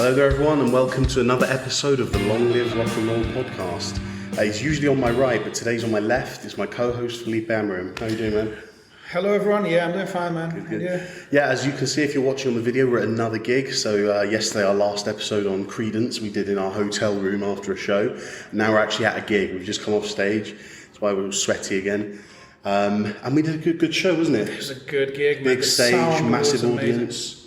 Hello there everyone and welcome to another episode of the Long Live Rock and Roll podcast. He's usually on my right, but today's on my left. It's my co-host Felipe Amarim. How are you doing, man? Hello everyone, I'm doing fine, man. Good. Yeah, as you can see if you're watching on the video, we're at another gig. So yesterday, our last episode on Credence, we did in our hotel room after a show. Now we're actually at a gig. We've just come off stage. That's why we're all sweaty again. And we did a good show, wasn't it? It was a good gig. Big stage, massive audience.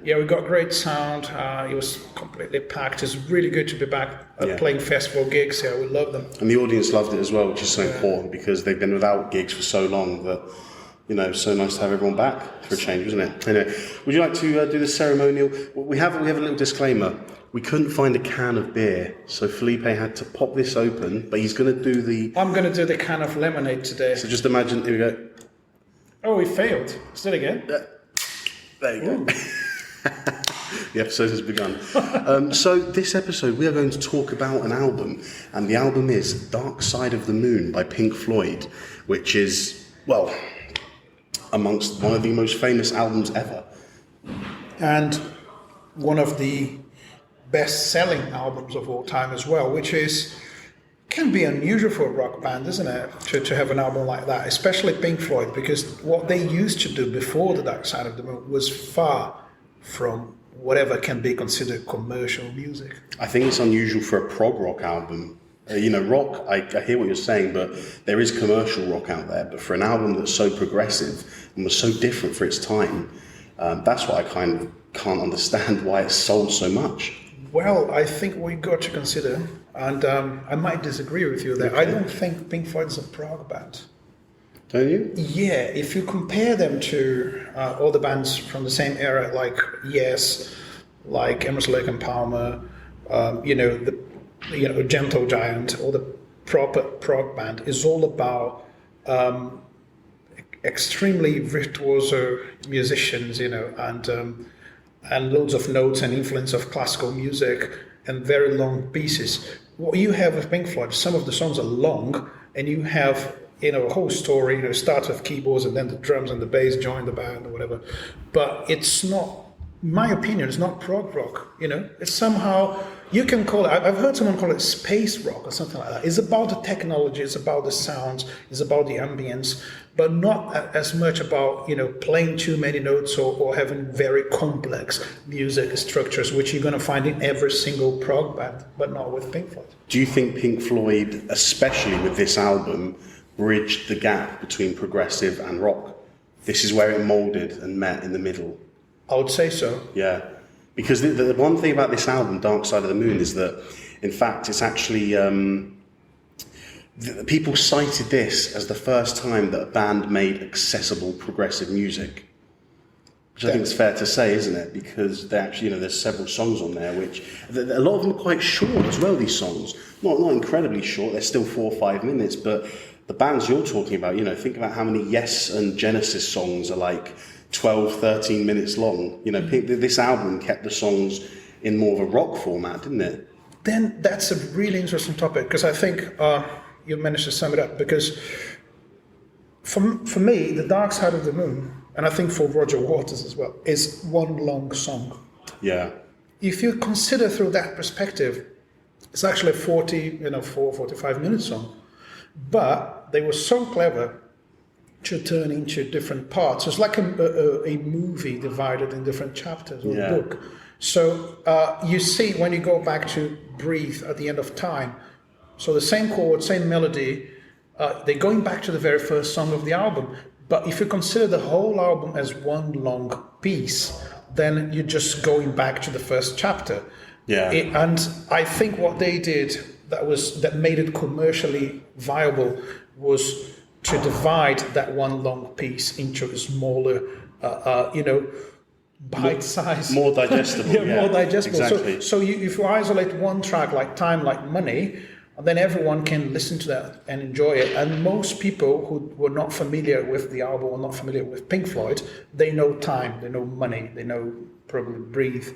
Yeah, we got great sound. It was completely packed. It's really good to be back playing festival gigs here. We love them. And the audience loved it as well, which is so important because they've been without gigs for so long that, you know, so nice to have everyone back for a change, wasn't it? Anyway, would you like to do the ceremonial? We have a little disclaimer. We couldn't find a can of beer, so Felipe had to pop this open, but he's going to do the... I'm going to do the can of lemonade today. So just imagine, here we go. Oh, we failed. Let's do it again. There you go. The episode has begun. So this episode we are going to talk about an album, and the album is Dark Side of the Moon by Pink Floyd, which is, well, amongst one of the most famous albums ever. And one of the best-selling albums of all time as well, which can be unusual for a rock band, isn't it, to have an album like that, especially Pink Floyd, because what they used to do before The Dark Side of the Moon was far from whatever can be considered commercial music. I think it's unusual for a prog rock album. Rock, I hear what you're saying, but there is commercial rock out there. But for an album that's so progressive and was so different for its time, that's what I kind of can't understand why it's sold so much. Well, I think we got to consider, and I might disagree with you there. Okay. I don't think Pink Floyd is a prog band. Don't you? Yeah, if you compare them to all the bands from the same era, like Yes, like Emerson, Lake and Palmer, Gentle Giant, or the proper prog band is all about extremely virtuoso musicians, and loads of notes and influence of classical music and very long pieces. What you have with Pink Floyd, some of the songs are long, and you have a whole story, starts with keyboards and then the drums and the bass join the band or whatever. But it's not, in my opinion, it's not prog rock, It's somehow, you can call it, I've heard someone call it space rock or something like that. It's about the technology, it's about the sounds, it's about the ambience, but not as much about, playing too many notes or having very complex music structures, which you're going to find in every single prog band, but not with Pink Floyd. Do you think Pink Floyd, especially with this album, bridged the gap between progressive and rock? This is where it molded and met in the middle. I would say so. Yeah, because the one thing about this album, Dark Side of the Moon, is that, in fact, it's actually... people cited this as the first time that a band made accessible progressive music. Which I think is fair to say, isn't it? Because they actually, there's several songs on there, which a lot of them are quite short as well, these songs. Not incredibly short, they're still 4 or 5 minutes, but the bands you're talking about, think about how many Yes and Genesis songs are like 12, 13 minutes long. This album kept the songs in more of a rock format, didn't it? Then that's a really interesting topic, because I think you managed to sum it up, because for me, The Dark Side of the Moon, and I think for Roger Waters as well, is one long song. Yeah. If you consider through that perspective, it's actually a 45 minute song. But they were so clever to turn into different parts. It's like a movie divided in different chapters or a book. So you see when you go back to Breathe at the end of Time, so the same chord, same melody, they're going back to the very first song of the album. But if you consider the whole album as one long piece, then you're just going back to the first chapter. Yeah. And I think what they did that made it commercially viable was to divide that one long piece into a smaller, bite-sized... More digestible. More digestible. Exactly. So if you isolate one track like Time, Like Money, then everyone can listen to that and enjoy it. And most people who were not familiar with the album or not familiar with Pink Floyd, they know Time, they know Money, they know probably Breathe.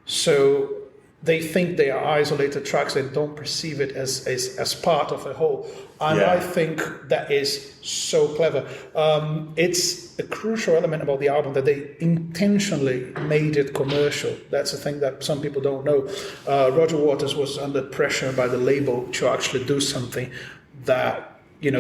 So they think they are isolated tracks. They don't perceive it as part of a whole. And I think that is so clever. It's a crucial element about the album that they intentionally made it commercial. That's the thing that some people don't know. Roger Waters was under pressure by the label to actually do something that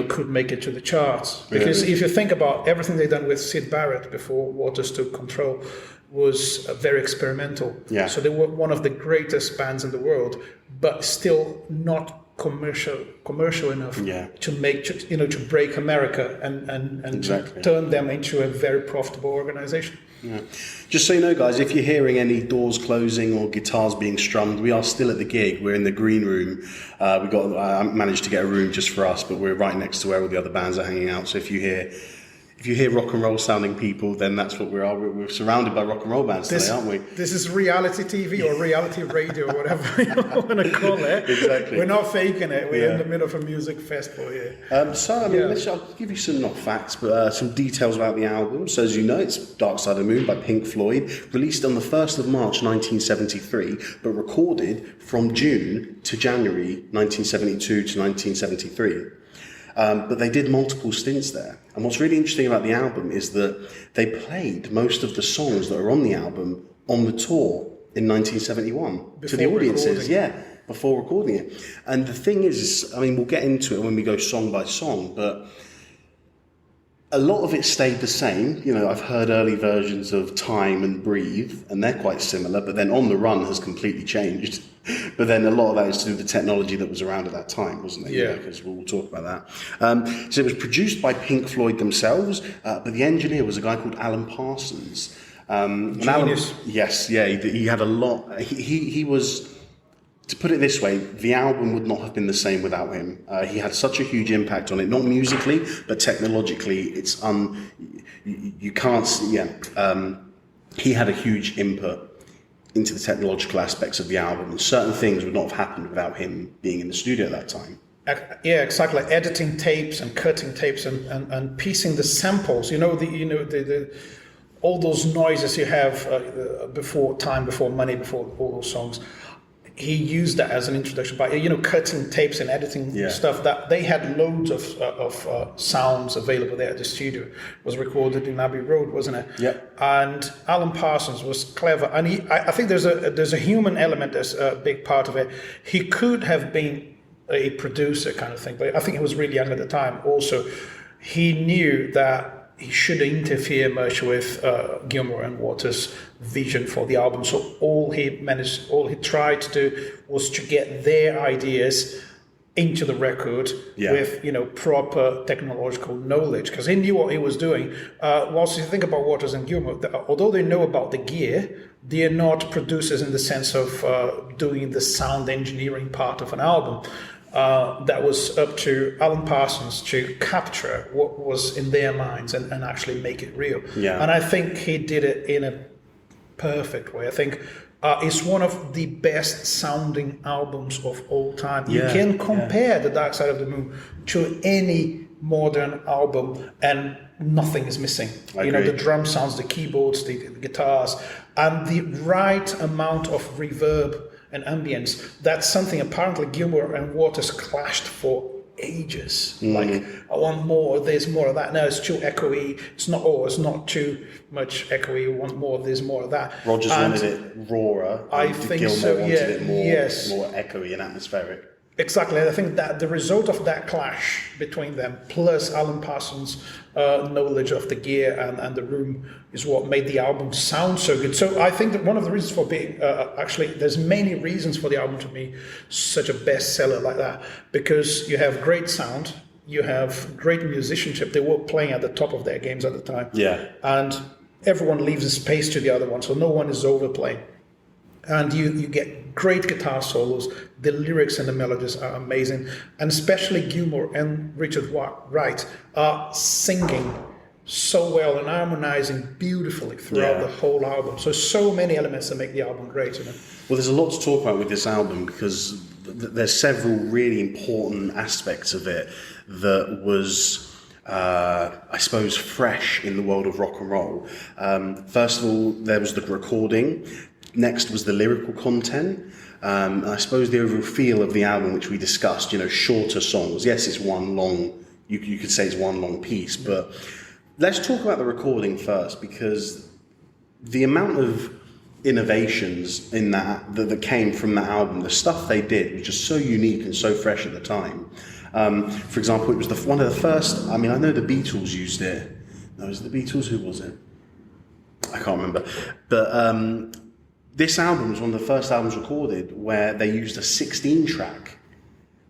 could make it to the charts. Because if you think about everything they've done with Syd Barrett before Waters took control, was very experimental. Yeah. So they were one of the greatest bands in the world, but still not commercial enough to make to break America and to turn them into a very profitable organization. Yeah. Just so you know, guys, if you're hearing any doors closing or guitars being strummed, we are still at the gig. We're in the green room. I managed to get a room just for us, but we're right next to where all the other bands are hanging out. So if you hear rock and roll sounding people, then that's what we are. We're surrounded by rock and roll bands today, aren't we? This is reality TV or reality radio, or whatever you want to call it. Exactly. We're not faking it. We're in the middle of a music festival here. I'll give you some, not facts, but some details about the album. So as you know, it's Dark Side of the Moon by Pink Floyd, released on the 1st of March 1973, but recorded from June to January 1972 to 1973. But they did multiple stints there. And what's really interesting about the album is that they played most of the songs that are on the album on the tour in 1971 to the audiences. Before recording it. And the thing is, we'll get into it when we go song by song, but a lot of it stayed the same. I've heard early versions of Time and Breathe, and they're quite similar, but then On the Run has completely changed. But then a lot of that is to do with the technology that was around at that time, wasn't it? Yeah. Because we'll talk about that. So it was produced by Pink Floyd themselves, but the engineer was a guy called Alan Parsons. Genius. He had a lot. He was... To put it this way, the album would not have been the same without him. He had such a huge impact on it, not musically, but technologically. You can't see. He had a huge input into the technological aspects of the album, and certain things would not have happened without him being in the studio at that time. Yeah, exactly. Editing tapes and cutting tapes and piecing the samples. All those noises you have before Time, before Money, before all those songs. He used that as an introduction by cutting tapes and editing stuff. That they had loads of sounds available there at the studio. It was recorded in Abbey Road, wasn't it? Yeah. And Alan Parsons was clever, and I think there's a human element that's a big part of it. He could have been a producer kind of thing, but I think he was really young at the time. Also, he knew that he shouldn't interfere much with Gilmour and Waters' vision for the album. So all he tried to do was to get their ideas into the record with proper technological knowledge, because he knew what he was doing. Whilst you think about Waters and Gilmour, although they know about the gear, they are not producers in the sense of doing the sound engineering part of an album. That was up to Alan Parsons to capture what was in their minds and actually make it real. Yeah. And I think he did it in a perfect way. I think it's one of the best sounding albums of all time. You can compare The Dark Side of the Moon to any modern album and nothing is missing. The drum sounds, the keyboards, the guitars, and the right amount of reverb and ambience. That's something apparently Gilmour and Waters clashed for ages. Like, I want more of this, more of that. No, it's too echoey. It's not too much echoey. You want more of this, more of that. Rogers wanted it rawer. I think Gilmour so. wanted it more echoey and atmospheric. Exactly. I think that the result of that clash between them, plus Alan Parsons' knowledge of the gear and the room, is what made the album sound so good. So I think that one of the reasons for being, there's many reasons for the album to be such a bestseller like that, because you have great sound, you have great musicianship. They were playing at the top of their games at the time. Yeah. And everyone leaves a space to the other one, so no one is overplaying. And you get great guitar solos. The lyrics and the melodies are amazing. And especially Gilmour and Richard Wright are singing so well and harmonizing beautifully throughout the whole album. So many elements that make the album great. Well, there's a lot to talk about with this album, because there's several really important aspects of it that was, I suppose, fresh in the world of rock and roll. First of all, there was the recording. Next was the lyrical content. And I suppose the overall feel of the album, which we discussed, shorter songs. Yes, it's one long, you could say it's one long piece, but let's talk about the recording first, because the amount of innovations in that came from that album, the stuff they did was just so unique and so fresh at the time. For example, it was one of the first, I know the Beatles used it. No, was it the Beatles? Who was it? I can't remember. But this album was one of the first albums recorded where they used a 16-track,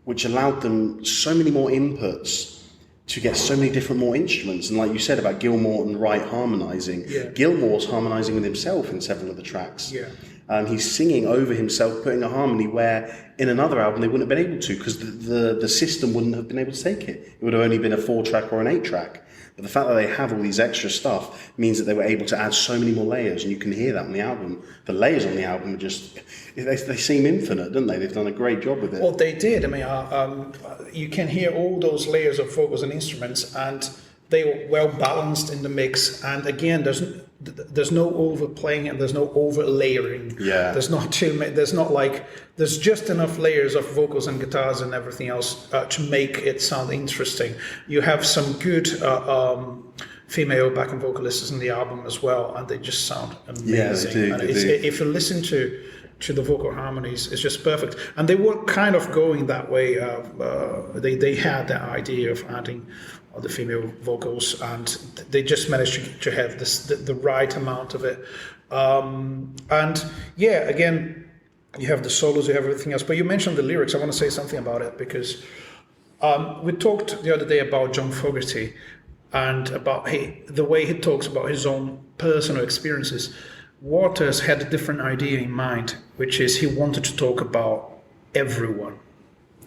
which allowed them so many more inputs to get so many different more instruments. And like you said about Gilmour and Wright harmonising, Gilmour's harmonising with himself in several of the tracks. Yeah. He's singing over himself, putting a harmony where in another album they wouldn't have been able to, because the system wouldn't have been able to take it. It would have only been a 4-track or an 8-track. But the fact that they have all these extra stuff means that they were able to add so many more layers, and you can hear that on the album. The layers on the album are just, they seem infinite, don't they? They've done a great job with it. Well, they did. You can hear all those layers of vocals and instruments, and they were well balanced in the mix. And again, there's no overplaying and there's no over layering. Yeah. There's not too many. There's just enough layers of vocals and guitars and everything else to make it sound interesting. You have some good female backing vocalists in the album as well, and they just sound amazing. Yeah, they do. If you listen to the vocal harmonies, it's just perfect. And they were kind of going that way. They had that idea of adding the female vocals, and they just managed to have the right amount of it. And yeah, again, you have the solos, you have everything else. But you mentioned the lyrics. I want to say something about it, because we talked the other day about John Fogerty and about the way he talks about his own personal experiences. Waters had a different idea in mind, which is he wanted to talk about everyone.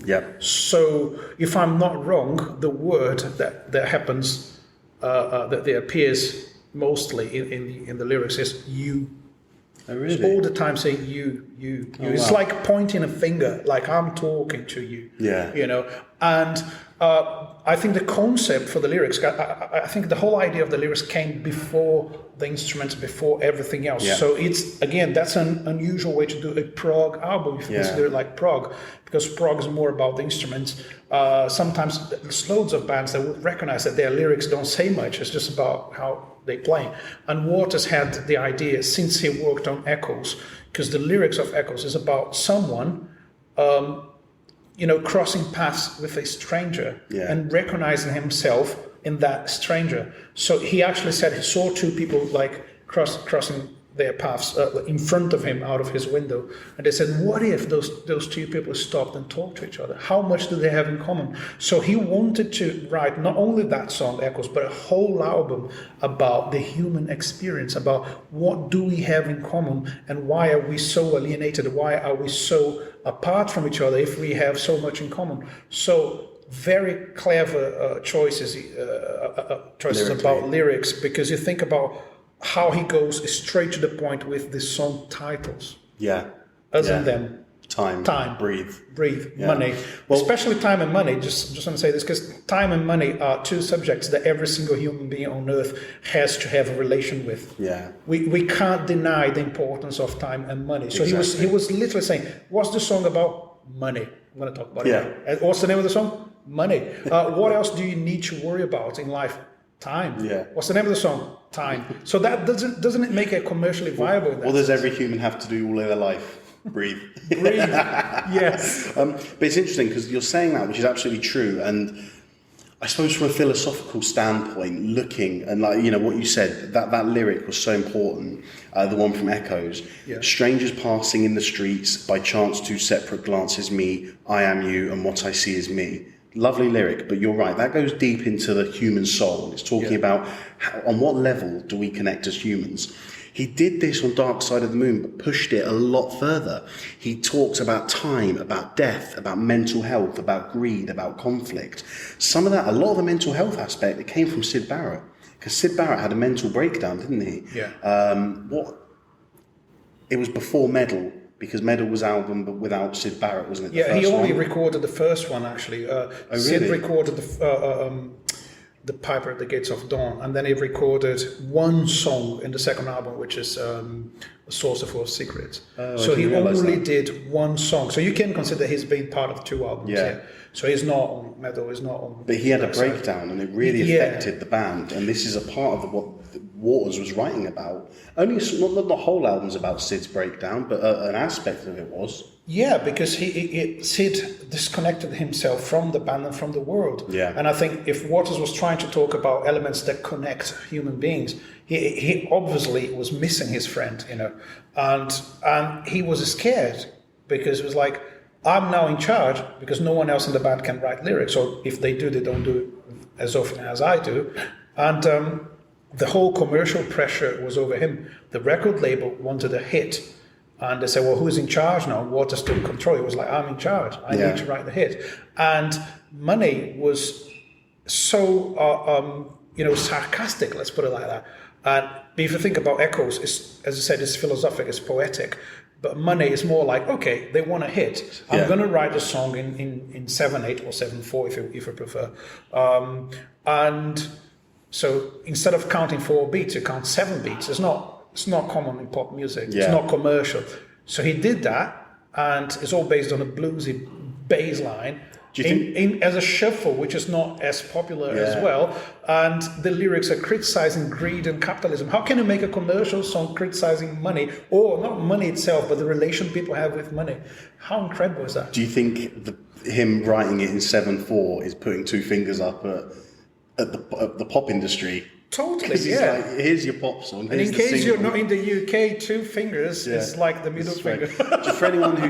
Yeah. So, if I'm not wrong, the word that happens, that appears mostly in the lyrics is you. Oh, really? It's all the time saying you. Oh, It's wow. like pointing a finger, like I'm talking to you. Yeah. And I think the concept for the lyrics, I think the whole idea of the lyrics came before the instruments, before everything else. Yeah. So it's, again, that's an unusual way to do a prog album, if you consider it like prog, because prog is more about the instruments. Sometimes there's loads of bands that would recognize that their lyrics don't say much. It's just about how they play. And Waters had the idea, since he worked on Echoes, because the lyrics of Echoes is about someone crossing paths with a stranger and recognizing himself in that stranger. So he actually said he saw two people like crossing their paths in front of him out of his window, and they said, what if those two people stopped and talked to each other? How much do they have in common? So he wanted to write not only that song Echoes, but a whole album about the human experience, about what do we have in common and why are we so alienated, why are we so apart from each other if we have so much in common. So very clever choices Lyrically. about lyrics, because you think about how he goes straight to the point with the song titles. Yeah. Other than them. Time. Breathe. Yeah. Money. Well, especially time and money. Just want to say this, because time and money are two subjects that every single human being on earth has to have a relation with. Yeah. We can't deny the importance of time and money. So Exactly. he was literally saying, what's the song about? Money. I'm going to talk about it. Yeah. And what's the name of the song? Money. What else do you need to worry about in life? Time. Yeah. What's the name of the song? Time. So that doesn't it make it commercially viable? What does every human have to do all of their life? Breathe. Breathe. Yes. But it's interesting because you're saying that, which is absolutely true. And I suppose from a philosophical standpoint, looking and what you said, that lyric was so important. The one from Echoes. Yeah. Strangers passing in the streets, by chance two separate glances meet. I am you, and what I see is me. Lovely lyric, but you're right. That goes deep into the human soul. It's talking about on what level do we connect as humans. He did this on Dark Side of the Moon, but pushed it a lot further. He talks about time, about death, about mental health, about greed, about conflict. A lot of the mental health aspect, it came from Syd Barrett. Because Syd Barrett had a mental breakdown, didn't he? Yeah. It was before Medal, because Medal was album, but without Syd Barrett, wasn't it? He only recorded the first one, actually. Syd really? recorded The Piper at the Gates of Dawn, and then he recorded one song in the second album, which is A Source of All Secrets. So he only did one song. So you can consider he's been part of two albums. Yeah. So he's not on metal, he's not on... But he had a breakdown, and it really affected the band, and this is a part of what Waters was writing about. Only not the whole album's about Sid's breakdown, but an aspect of it was. Yeah, because Sid disconnected himself from the band and from the world. Yeah. And I think if Waters was trying to talk about elements that connect human beings, he obviously was missing his friend, and he was scared because it was like, I'm now in charge because no one else in the band can write lyrics, or if they do, they don't do it as often as I do. And the whole commercial pressure was over him. The record label wanted a hit. And they said, well, who's in charge now? Waters took control. He was like, I'm in charge. I need to write the hit. And money was so, sarcastic, let's put it like that. And if you think about Echoes, as I said, it's philosophic, it's poetic. But money is more like, okay, they want a hit. I'm going to write a song in 7/8 or 7/4 if you prefer. And so instead of counting 4 beats, you count 7 beats. It's not common in pop music. Yeah. It's not commercial. So he did that, and it's all based on a bluesy bass line as a shuffle, which is not as popular as well. And the lyrics are criticizing greed and capitalism. How can you make a commercial song criticizing money, or not money itself, but the relation people have with money? How incredible is that? Do you think him writing it in 7/4 is putting two fingers up at the pop industry? Totally, he's like, here's your pop song. And in case you're not in the UK, 2 fingers is like the middle finger. For anyone who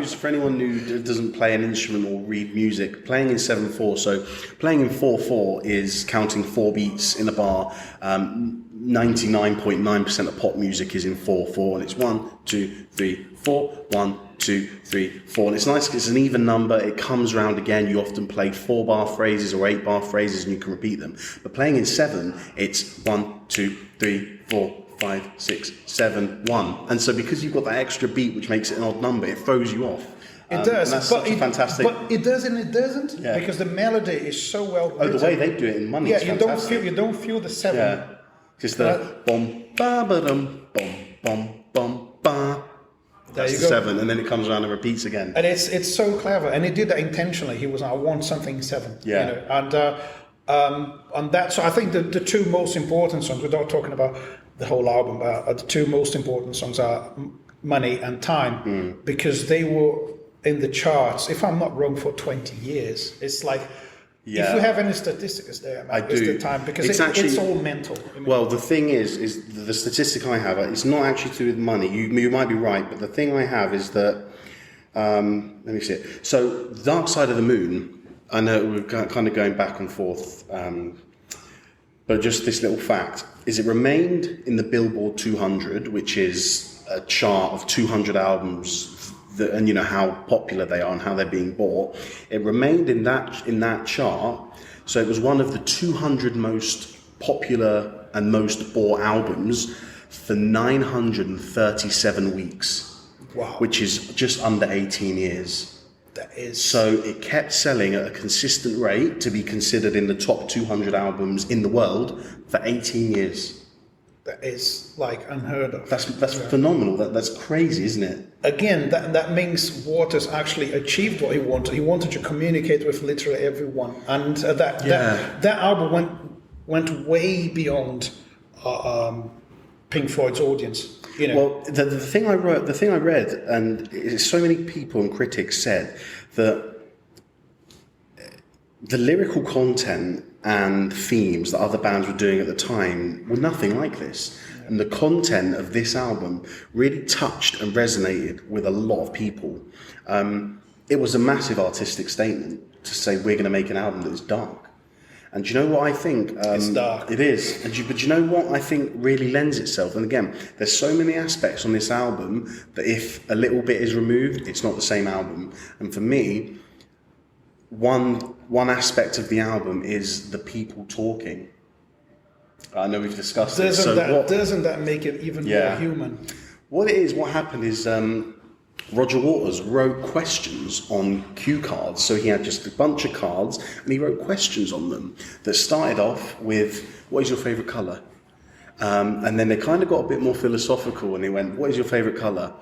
doesn't play an instrument or read music, playing in 7/4, so playing in 4/4 is counting 4 beats in a bar. 99.9% of pop music is in 4/4, and it's 1, 2, 3, 4, 1, 2, 3, 4. And it's nice because it's an even number. It comes round again. You often play 4-bar phrases or 8-bar phrases, and you can repeat them. But playing in 7, it's 1, 2, 3, 4, 5, 6, 7, 1. And so because you've got that extra beat, which makes it an odd number, it throws you off. It does, and that's such a fantastic. But it does and it doesn't, because the melody is so well written. Oh, the way they do it in Money. Yeah, is you don't feel the 7. Yeah, just the bom ba ba dum bom bom bom ba. That's the 7, and then it comes around and repeats again. And it's so clever, and he did that intentionally. He was, I want something 7. Yeah. And that. So I think the 2 most important songs, without talking about the whole album, the 2 most important songs are Money and Time, because they were in the charts, if I'm not wrong, for 20 years. It's like, if you have any statistics there, man, it's the Time, because it's all mental. Well, the thing is the statistic I have, it's not actually to do with money. You might be right, but the thing I have is that, let me see it. So, Dark Side of the Moon, I know we're kind of going back and forth, but just this little fact, is it remained in the Billboard 200, which is a chart of 200 albums, and how popular they are and how they're being bought. It remained in that chart, so it was one of the 200 most popular and most bought albums for 937 weeks. Wow. Which is just under 18 years. That is. So it kept selling at a consistent rate to be considered in the top 200 albums in the world for 18 years. That is like unheard of. That's phenomenal. That's crazy, isn't it? Again, that means Waters actually achieved what he wanted. He wanted to communicate with literally everyone, and that album went way beyond Pink Floyd's audience. Well, the thing I read, and so many people and critics said that the lyrical content and themes that other bands were doing at the time were nothing like this. And the content of this album really touched and resonated with a lot of people. It was a massive artistic statement to say we're going to make an album that is dark. And do you know what I think? It's dark. It is. But you know what I think really lends itself? And again, there's so many aspects on this album that if a little bit is removed, it's not the same album. And for me, one aspect of the album is the people talking. I know we've discussed this. Doesn't that make it even more human? What happened is Roger Waters wrote questions on cue cards. So he had just a bunch of cards and he wrote questions on them that started off with, what is your favourite colour? And then they kind of got a bit more philosophical and they went, what is your favourite colour?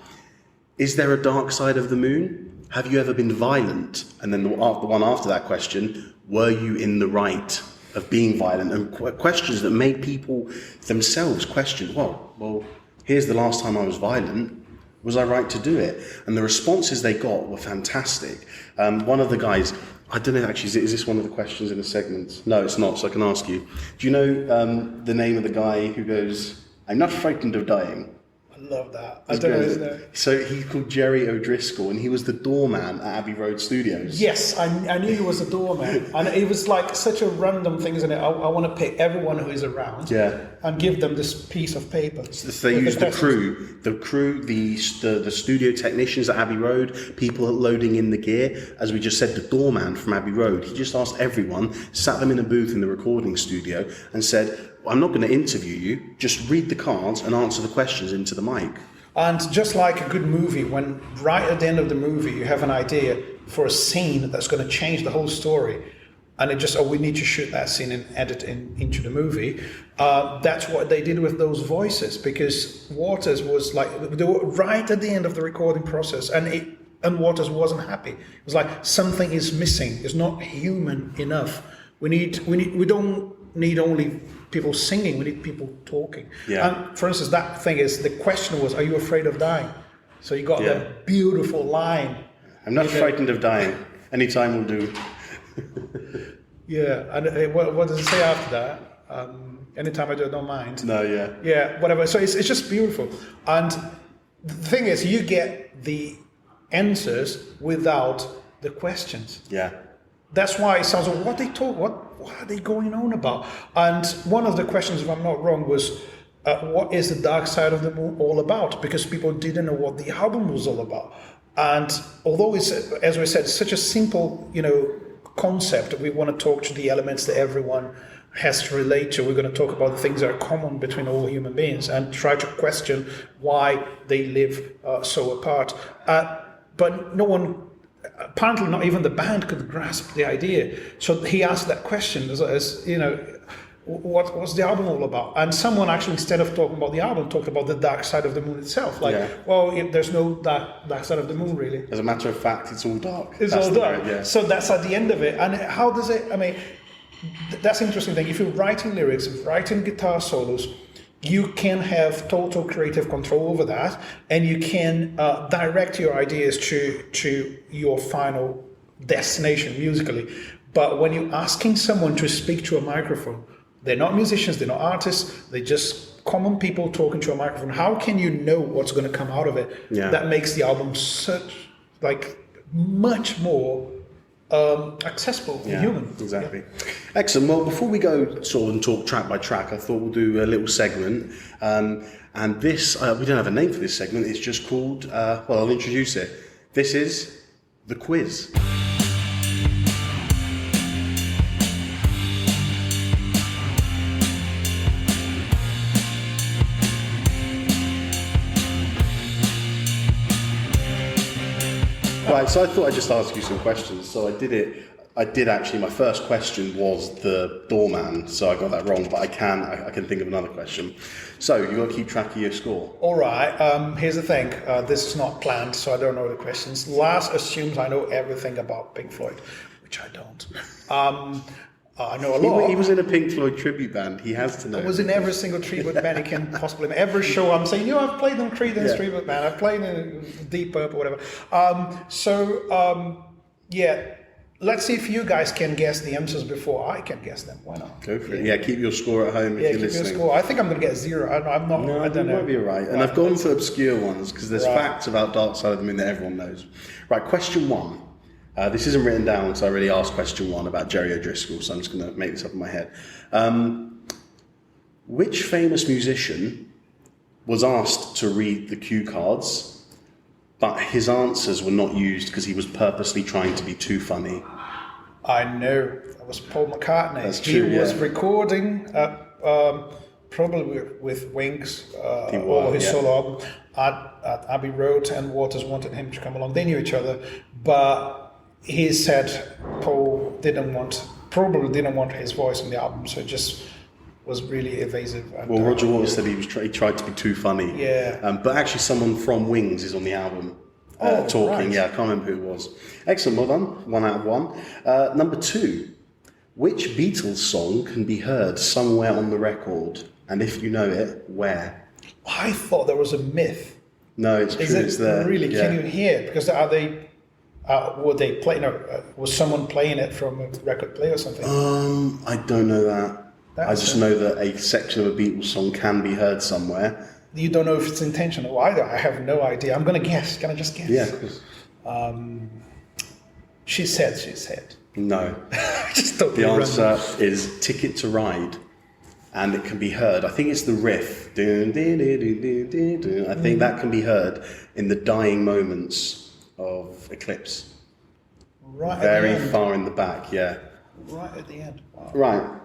Is there a dark side of the moon? Have you ever been violent? And then the one after that question, were you in the right of being violent? And questions that made people themselves question, well, here's the last time I was violent. Was I right to do it? And the responses they got were fantastic. One of the guys, I don't know actually, is this one of the questions in the segment? No, it's not, so I can ask you. Do you know the name of the guy who goes, I'm not frightened of dying? I love that. I don't know his name. So he's called Jerry O'Driscoll, and he was the doorman at Abbey Road Studios. Yes, I knew he was a doorman, and it was like such a random thing, isn't it? I want to pick everyone who is around, and give them this piece of paper. So they used the crew, the studio technicians at Abbey Road, people loading in the gear. As we just said, the doorman from Abbey Road. He just asked everyone, sat them in a booth in the recording studio, and said, I'm not going to interview you, just read the cards and answer the questions into the mic. And just like a good movie, when right at the end of the movie you have an idea for a scene that's going to change the whole story, and it just, we need to shoot that scene and edit into the movie, that's what they did with those voices, because Waters was like, they were right at the end of the recording process, and Waters wasn't happy. It was like, something is missing, it's not human enough. We don't need only people singing, we need people talking. And for instance, that thing is, the question was, are you afraid of dying? So you got that beautiful line. I'm not frightened of dying. Any time will do. And what does it say after that? Anytime I don't mind. No, Yeah, whatever. So it's just beautiful. And the thing is, you get the answers without the questions. That's why it sounds like, what are they going on about? And one of the questions, if I'm not wrong, was, what is the dark side of the moon all about? Because people didn't know what the album was all about. And although it's, as we said, such a simple, concept, we want to talk to the elements that everyone has to relate to. We're going to talk about the things that are common between all human beings and try to question why they live so apart. But no one, apparently not even the band, could grasp the idea. So he asked that question as what was the album all about? And someone actually, instead of talking about the album, talked about the dark side of the moon itself. There's no dark side of the moon, really. As a matter of fact, it's all dark. It's all dark. So that's at the end of it. And how does it, that's an interesting thing. If you're writing lyrics, if you're writing guitar solos, you can have total creative control over that, and you can direct your ideas to your final destination musically. But when you're asking someone to speak to a microphone, they're not musicians, they're not artists, they're just common people talking to a microphone. How can you know what's going to come out of it? That makes the album much more accessible and human. Exactly. Excellent. Well, before we go sort of and talk track by track, I thought we'll do a little segment. And this, we don't have a name for this segment, it's just called, I'll introduce it. This is The Quiz. Right, so I thought I'd just ask you some questions. So I did actually, my first question was the doorman, so I got that wrong, but I can think of another question. So you've got to keep track of your score. All right, here's the thing. This is not planned, so I don't know the questions. Laz assumes I know everything about Pink Floyd, which I don't. I know a lot. He was in a Pink Floyd tribute band. He has to know. I was in every single tribute band he can possibly. Every show I'm saying, I've played in Creedence tribute band. I've played in Deep Purple, whatever. Let's see if you guys can guess the answers before I can guess them. Why not? Go for it. Yeah, keep your score at home if you're listening. Keep your score. I think I'm going to get 0. I'm not. No, I don't know. You might be right. And I've gone for obscure ones because there's facts about Dark Side of the Moon that everyone knows. Right, question 1. This isn't written down, so I already asked question 1 about Jerry O'Driscoll, so I'm just going to make this up in my head. Which famous musician was asked to read the cue cards, but his answers were not used because he was purposely trying to be too funny? I know. That was Paul McCartney. That's true, He was recording probably with Wings Think or Wild, his yeah. solo album at Abbey Road, and Waters wanted him to come along. They knew each other, but he said Paul probably didn't want his voice on the album, so it just was really evasive. And, Well, Roger Waters said he tried to be too funny. Yeah. But actually, someone from Wings is on the album talking. Right. Yeah, I can't remember who it was. Excellent, well done. 1 out of 1. Number 2. Which Beatles song can be heard somewhere on the record? And if you know it, where? I thought there was a myth. No, it's true. Is it It's there. really? Yeah. Can you hear it? Because would they play? No, was someone playing it from a record player or something? I don't know that. I That's just it. know that a section of a Beatles song can be heard somewhere. You don't know if it's intentional either. I have no idea. I'm gonna guess. Can I just guess? Yeah, of course. She said. No. Just totally The random. answer is Ticket to Ride, and it can be heard. I think it's the riff. Dun, dun, dun, dun, dun, dun, dun. I think that can be heard in the dying moments of Eclipse. Right Very at the end. far in the back, yeah. Right at the end. Wow. Right.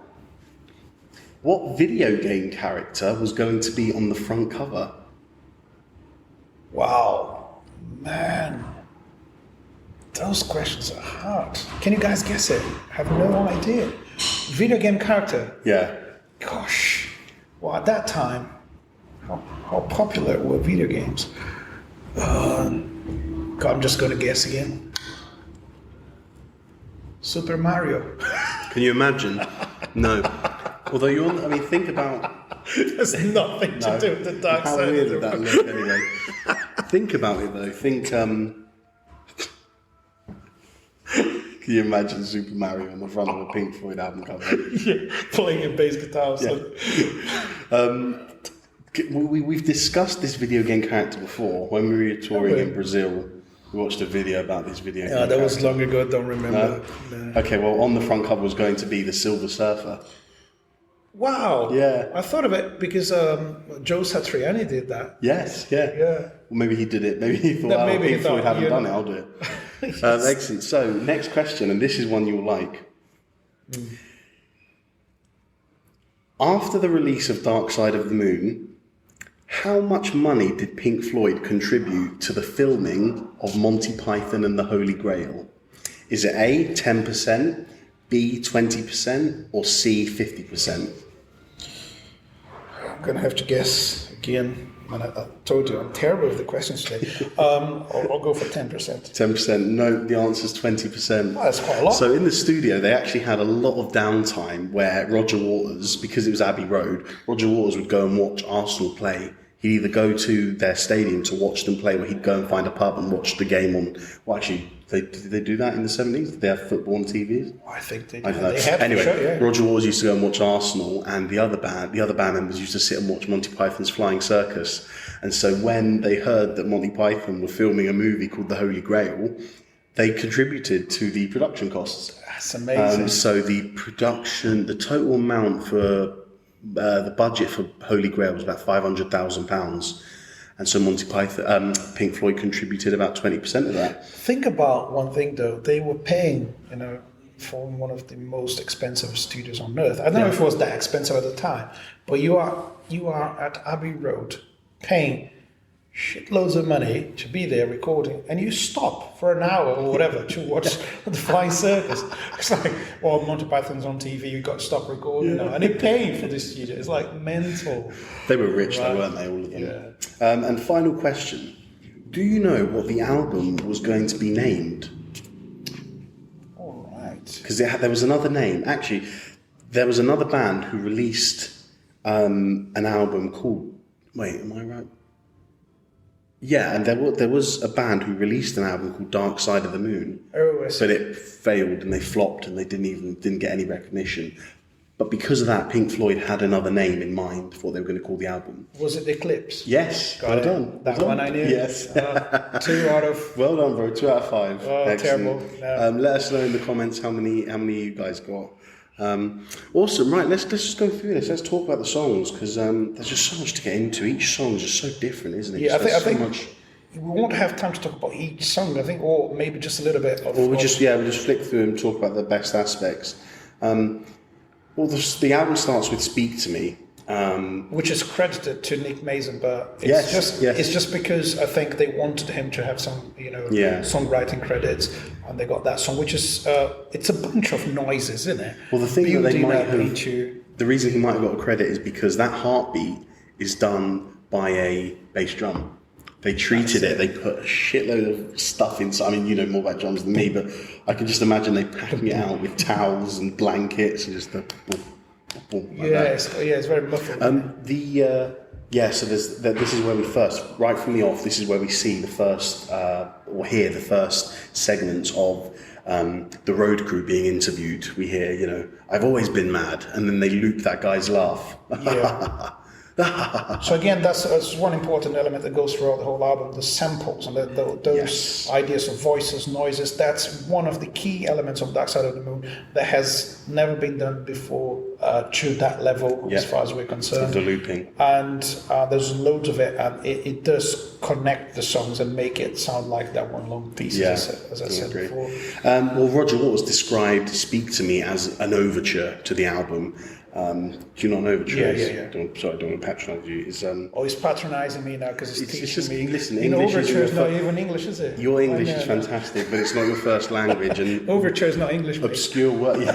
What video game character was going to be on the front cover? Wow, man. Those questions are hard. Can you guys guess it? I have no idea. Video game character. Yeah. Gosh. Well, at that time, how popular were video games? God, I'm just going to guess again. Super Mario. Can you imagine? No. Although think about There's nothing to do with the dark how side of weird the would that world. look anyway. Think about it though. Can you imagine Super Mario on the front of a Pink Floyd album cover? Yeah, playing a bass guitar. So. We've discussed this video game character before when we were touring in Brazil. We watched a video about this video game. Yeah, that was character. long ago. Don't remember. No. Okay, well, on the front cover was going to be the Silver Surfer. Wow. Yeah. I thought of it because Joe Satriani did that. Yes, yeah. Yeah. Well, maybe he did it. Maybe he thought, No, maybe he Pink Floyd thought, haven't you done know. it, I'll do it. Excellent. So, next question, and this is one you'll like. After the release of Dark Side of the Moon, how much money did Pink Floyd contribute to the filming of Monty Python and the Holy Grail? Is it A, 10%, B, 20%, or C, 50%? I'm going to have to guess again. And I told you, I'm terrible with the questions today. I'll go for 10%. 10%. No, the answer is 20%. Oh, that's quite a lot. So in the studio, they actually had a lot of downtime where Roger Waters, because it was Abbey Road, Roger Waters would go and watch Arsenal play. He'd either go to their stadium to watch them play, or he'd go and find a pub and watch the game on. Well, actually, did they do that in the 70s? Did they have football on TVs? I think they I did. don't know. They had Anyway, for sure, yeah. Roger Waters used to go and watch Arsenal, and the other band members used to sit and watch Monty Python's Flying Circus. And so when they heard that Monty Python were filming a movie called The Holy Grail, they contributed to the production costs. That's amazing. So the total amount for the budget for Holy Grail was about £500,000. And so Pink Floyd contributed about 20% of that. Think about one thing though. They were paying, for one of the most expensive studios on earth. I don't know if it was that expensive at the time, but you are at Abbey Road paying shitloads of money to be there recording, and you stop for an hour or whatever to watch the Flying Circus. It's like, well, Monty Python's on TV, you got to stop recording now, and they're paying for this studio. It's like mental. They were rich, Right. though, weren't they, all of them? And final question. Do you know what the album was going to be named? All right. Because there was another name. Actually, there was another band who released an album called... Wait, am I right? Yeah, and there was a band who released an album called Dark Side of the Moon. Oh, I see. But it failed and they flopped and they didn't get any recognition. But because of that, Pink Floyd had another name in mind for what they were going to call the album. Was it Eclipse? Yes, Got well it. done. That Well one done. I knew. Yes. 2 out of... Well done, bro. 2 out of 5. Oh, Excellent. terrible. No. Let us know in the comments how many you guys got. Awesome. Right, let's just go through this. Let's talk about the songs because there's just so much to get into. Each song is just so different, isn't it? Yeah, I There's think so much. we won't have time to talk about each song, I think, or maybe just a little bit of... Or we just flick through and talk about the best aspects. Well, the album starts with "Speak to Me," which is credited to Nick Mason, but it's Yes, yes. it's just because I think they wanted him to have some songwriting credits, and they got that song, which is it's a bunch of noises, isn't it? Well, the thing that they Building might up have, into the reason he might have got a credit is because that heartbeat is done by a bass drum. They treated it. They put a shitload of stuff inside. I mean, you know more about drums than me, but I can just imagine they packing it out with towels and blankets and just the boom, boom, like that. It's very muffled. So this is where we first, right from the off, this is where we see the first, or hear the first segments of the road crew being interviewed. We hear, you know, I've always been mad, and then they loop that guy's laugh. Yeah. So again, that's one important element that goes throughout the whole album, the samples and those ideas of voices, noises. That's one of the key elements of Dark Side of the Moon that has never been done before to that level, as far as we're concerned. The looping. And there's loads of it, and it does connect the songs and make it sound like that one long piece, as I said before. Well, Roger Waters described Speak to Me as an overture to the album. Do you not know overture? Yeah. Sorry, I don't want to patronise you. He's patronising me now because he's teaching me. Listen, overture is not even English, is it? Your English is fantastic, but it's not your first language. And overture is not English. Obscure word,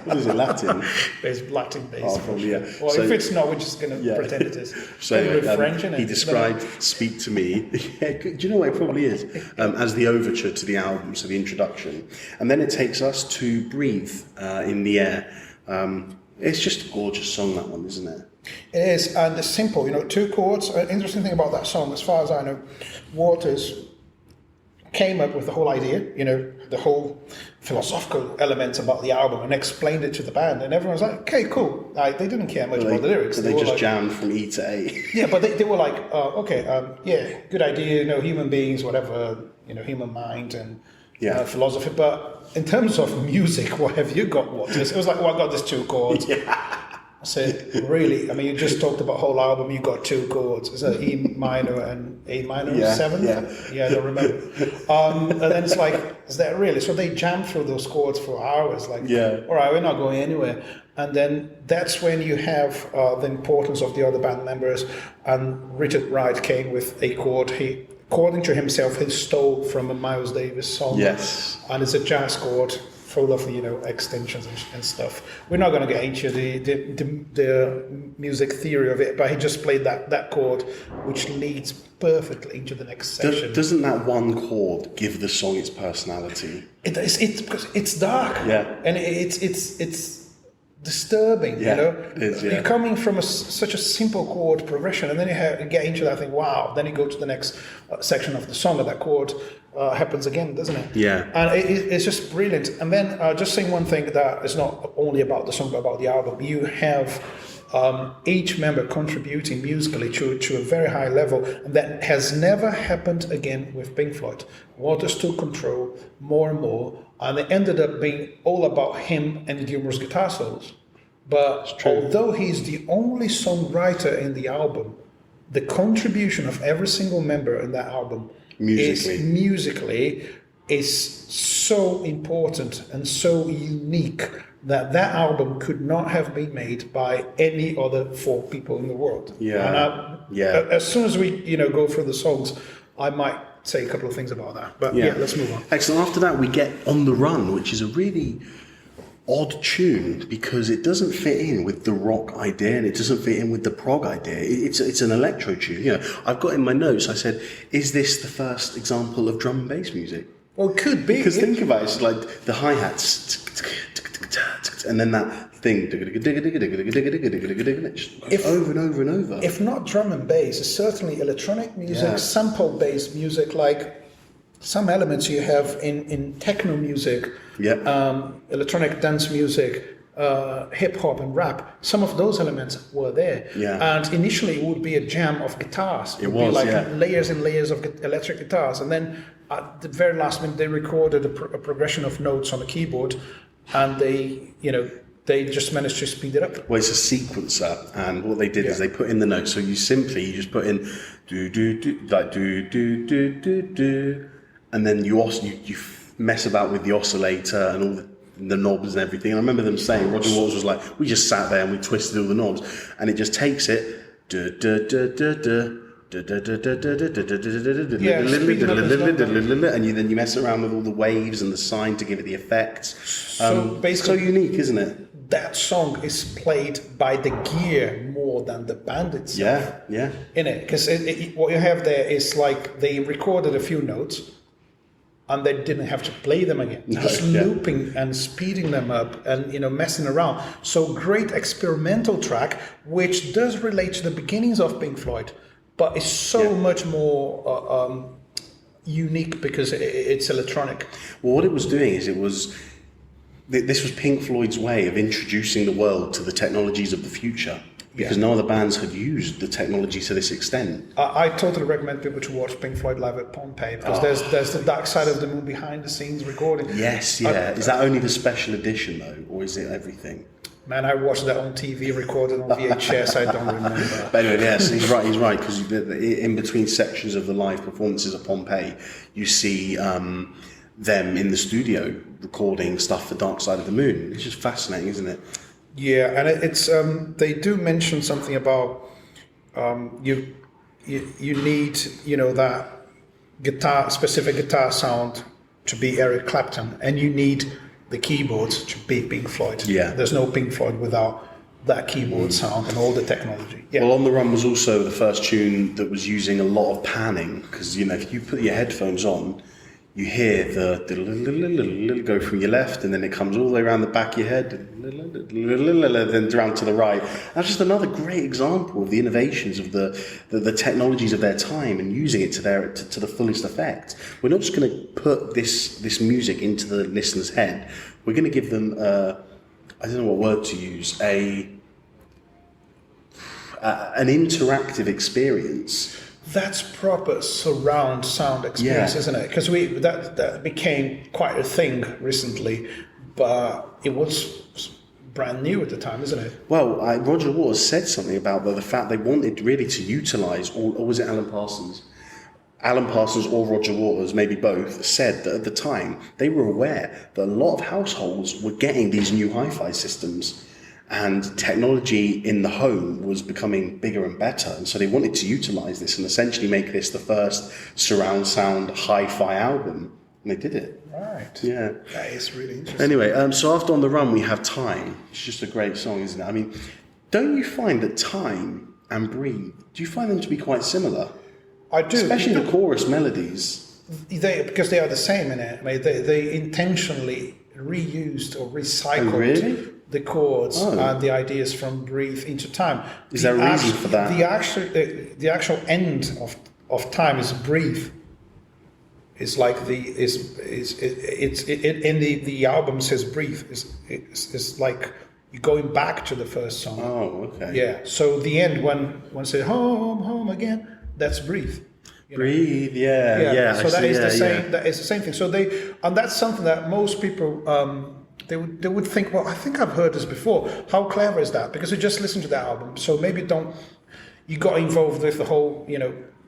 What is it, Latin? It's Latin based. Oh, probably, yeah. Well, so, if it's not, we're just going to pretend it is. So French, he described Speak to Me. Do you know what it probably is? As the overture to the album, so the introduction, and then it takes us to Breathe in the Air. It's just a gorgeous song, that one, isn't it? It is, and it's simple, 2 chords. Interesting thing about that song, as far as I know, Waters came up with the whole idea, the whole philosophical elements about the album, and explained it to the band, and everyone was like, okay, cool. They didn't care much about the lyrics. They just jammed from E to A. Yeah, but they were like, good idea, human beings, whatever, human mind and philosophy, but in terms of music, what have you got, Waters? It was like, I got these 2 chords. I said, really? I mean, you just talked about whole album, you got 2 chords. Is that E minor and A minor, 7? Yeah, I don't remember. And then it's like, is that really? So they jammed through those chords for hours, like, all right, we're not going anywhere. And then that's when you have the importance of the other band members, and Richard Wright came with a chord. He, according to himself, he stole from a Miles Davis song. Yes. And it's a jazz chord full of, extensions and stuff. We're not going to get into the music theory of it, but he just played that chord, which leads perfectly into the next section. Doesn't that one chord give the song its personality? It is. Because it's dark. Yeah. And it's disturbing, It is, You're coming from such a simple chord progression, and then you get into that thing, wow, then you go to the next section of the song, and that chord happens again, doesn't it? Yeah. And it's just brilliant. And then just saying one thing that is not only about the song, but about the album, you have each member contributing musically to a very high level, and that has never happened again with Pink Floyd. Waters took control more and more, and it ended up being all about him and the numerous guitar solos. But although he's the only songwriter in the album, the contribution of every single member in that album musically is so important and so unique that album could not have been made by any other 4 people in the world. Yeah. And as soon as we go through the songs, I might say a couple of things about that. But let's move on. Excellent. After that, we get On the Run, which is a really odd tune because it doesn't fit in with the rock idea and it doesn't fit in with the prog idea. It's an electro tune. I've got in my notes, I said, is this the first example of drum and bass music? Well, it could be. Because think about it, it's like the hi-hats and then that thing over and over and over. If not drum and bass, it's certainly electronic music, sample-based music, like some elements you have in techno music, electronic dance music, hip-hop and rap. Some of those elements were there. And initially it would be a jam of guitars. It would be like layers and layers of electric guitars. And then at the very last minute they recorded a progression of notes on the keyboard, and they just managed to speed it up. Well, it's a sequencer, and what they did is they put in the notes. So you just put in do do do, like do do do do do, and then you mess about with the oscillator and all the the knobs and everything. And I remember them saying, Roger Waters was like, we just sat there and we twisted all the knobs, and it just takes it. And then you mess around with all the waves and the sine to give it the effects. So basically, so unique, isn't it? That song is played by the gear more than the band itself. Yeah. In it, because what you have there is like they recorded a few notes, and they didn't have to play them again. Just looping and speeding them up, and messing around. So great experimental track, which does relate to the beginnings of Pink Floyd, but it's so much more unique because it's electronic. Well, what it was doing is this was Pink Floyd's way of introducing the world to the technologies of the future, because no other bands had used the technology to this extent. I totally recommend people to watch Pink Floyd live at Pompeii, because there's the Dark Side of the Moon behind the scenes recording. Yes, yeah. Is that only the special edition though, or is it everything? Man, I watched that on TV, recorded on VHS. I don't remember. But anyway, yes, he's right, because in between sections of the live performances of Pompeii, you see them in the studio recording stuff for Dark Side of the Moon. It's just fascinating, isn't it? Yeah, and it's they do mention something about you need that specific guitar sound to be Eric Clapton, and you need the keyboards to be Pink Floyd. Yeah, there's no Pink Floyd without that keyboard sound and all the technology. Yeah. Well, On the Run was also the first tune that was using a lot of panning, because if you put your headphones on, you hear the go from your left, and then it comes all the way around the back of your head, then around to the right. That's just another great example of the innovations of the technologies of their time and using it to the fullest effect. We're not just going to put this music into the listener's head. We're going to give them I don't know what word to use, an interactive experience. That's proper surround sound experience, isn't it? Because that became quite a thing recently, but it was brand new at the time, isn't it? Well, Roger Waters said something about the fact they wanted really to utilise, or was it Alan Parsons? Alan Parsons or Roger Waters, maybe both, said that at the time they were aware that a lot of households were getting these new hi-fi systems, and technology in the home was becoming bigger and better, and so they wanted to utilise this and essentially make this the first surround sound hi-fi album, and they did it. Right. Yeah. That is really interesting. Anyway, so after On the Run we have Time. It's just a great song, isn't it? I mean, don't you find that Time and Breathe, do you find them to be quite similar? I do. Especially the chorus melodies. Because they are the same in it. I mean, they intentionally reused or recycled the chords and the ideas from Breathe into Time. Is there a reason for that? The actual end of Time is Breathe. It's like in the album says Breathe. It's like you're going back to the first song. Oh, okay. Yeah. So the end when it says home again, that's Breathe. Breathe, yeah. So that is the same. That is the same thing. So and that's something that most people they would think. Well, I think I've heard this before. How clever is that? Because you just listen to that album. So maybe you got involved with the whole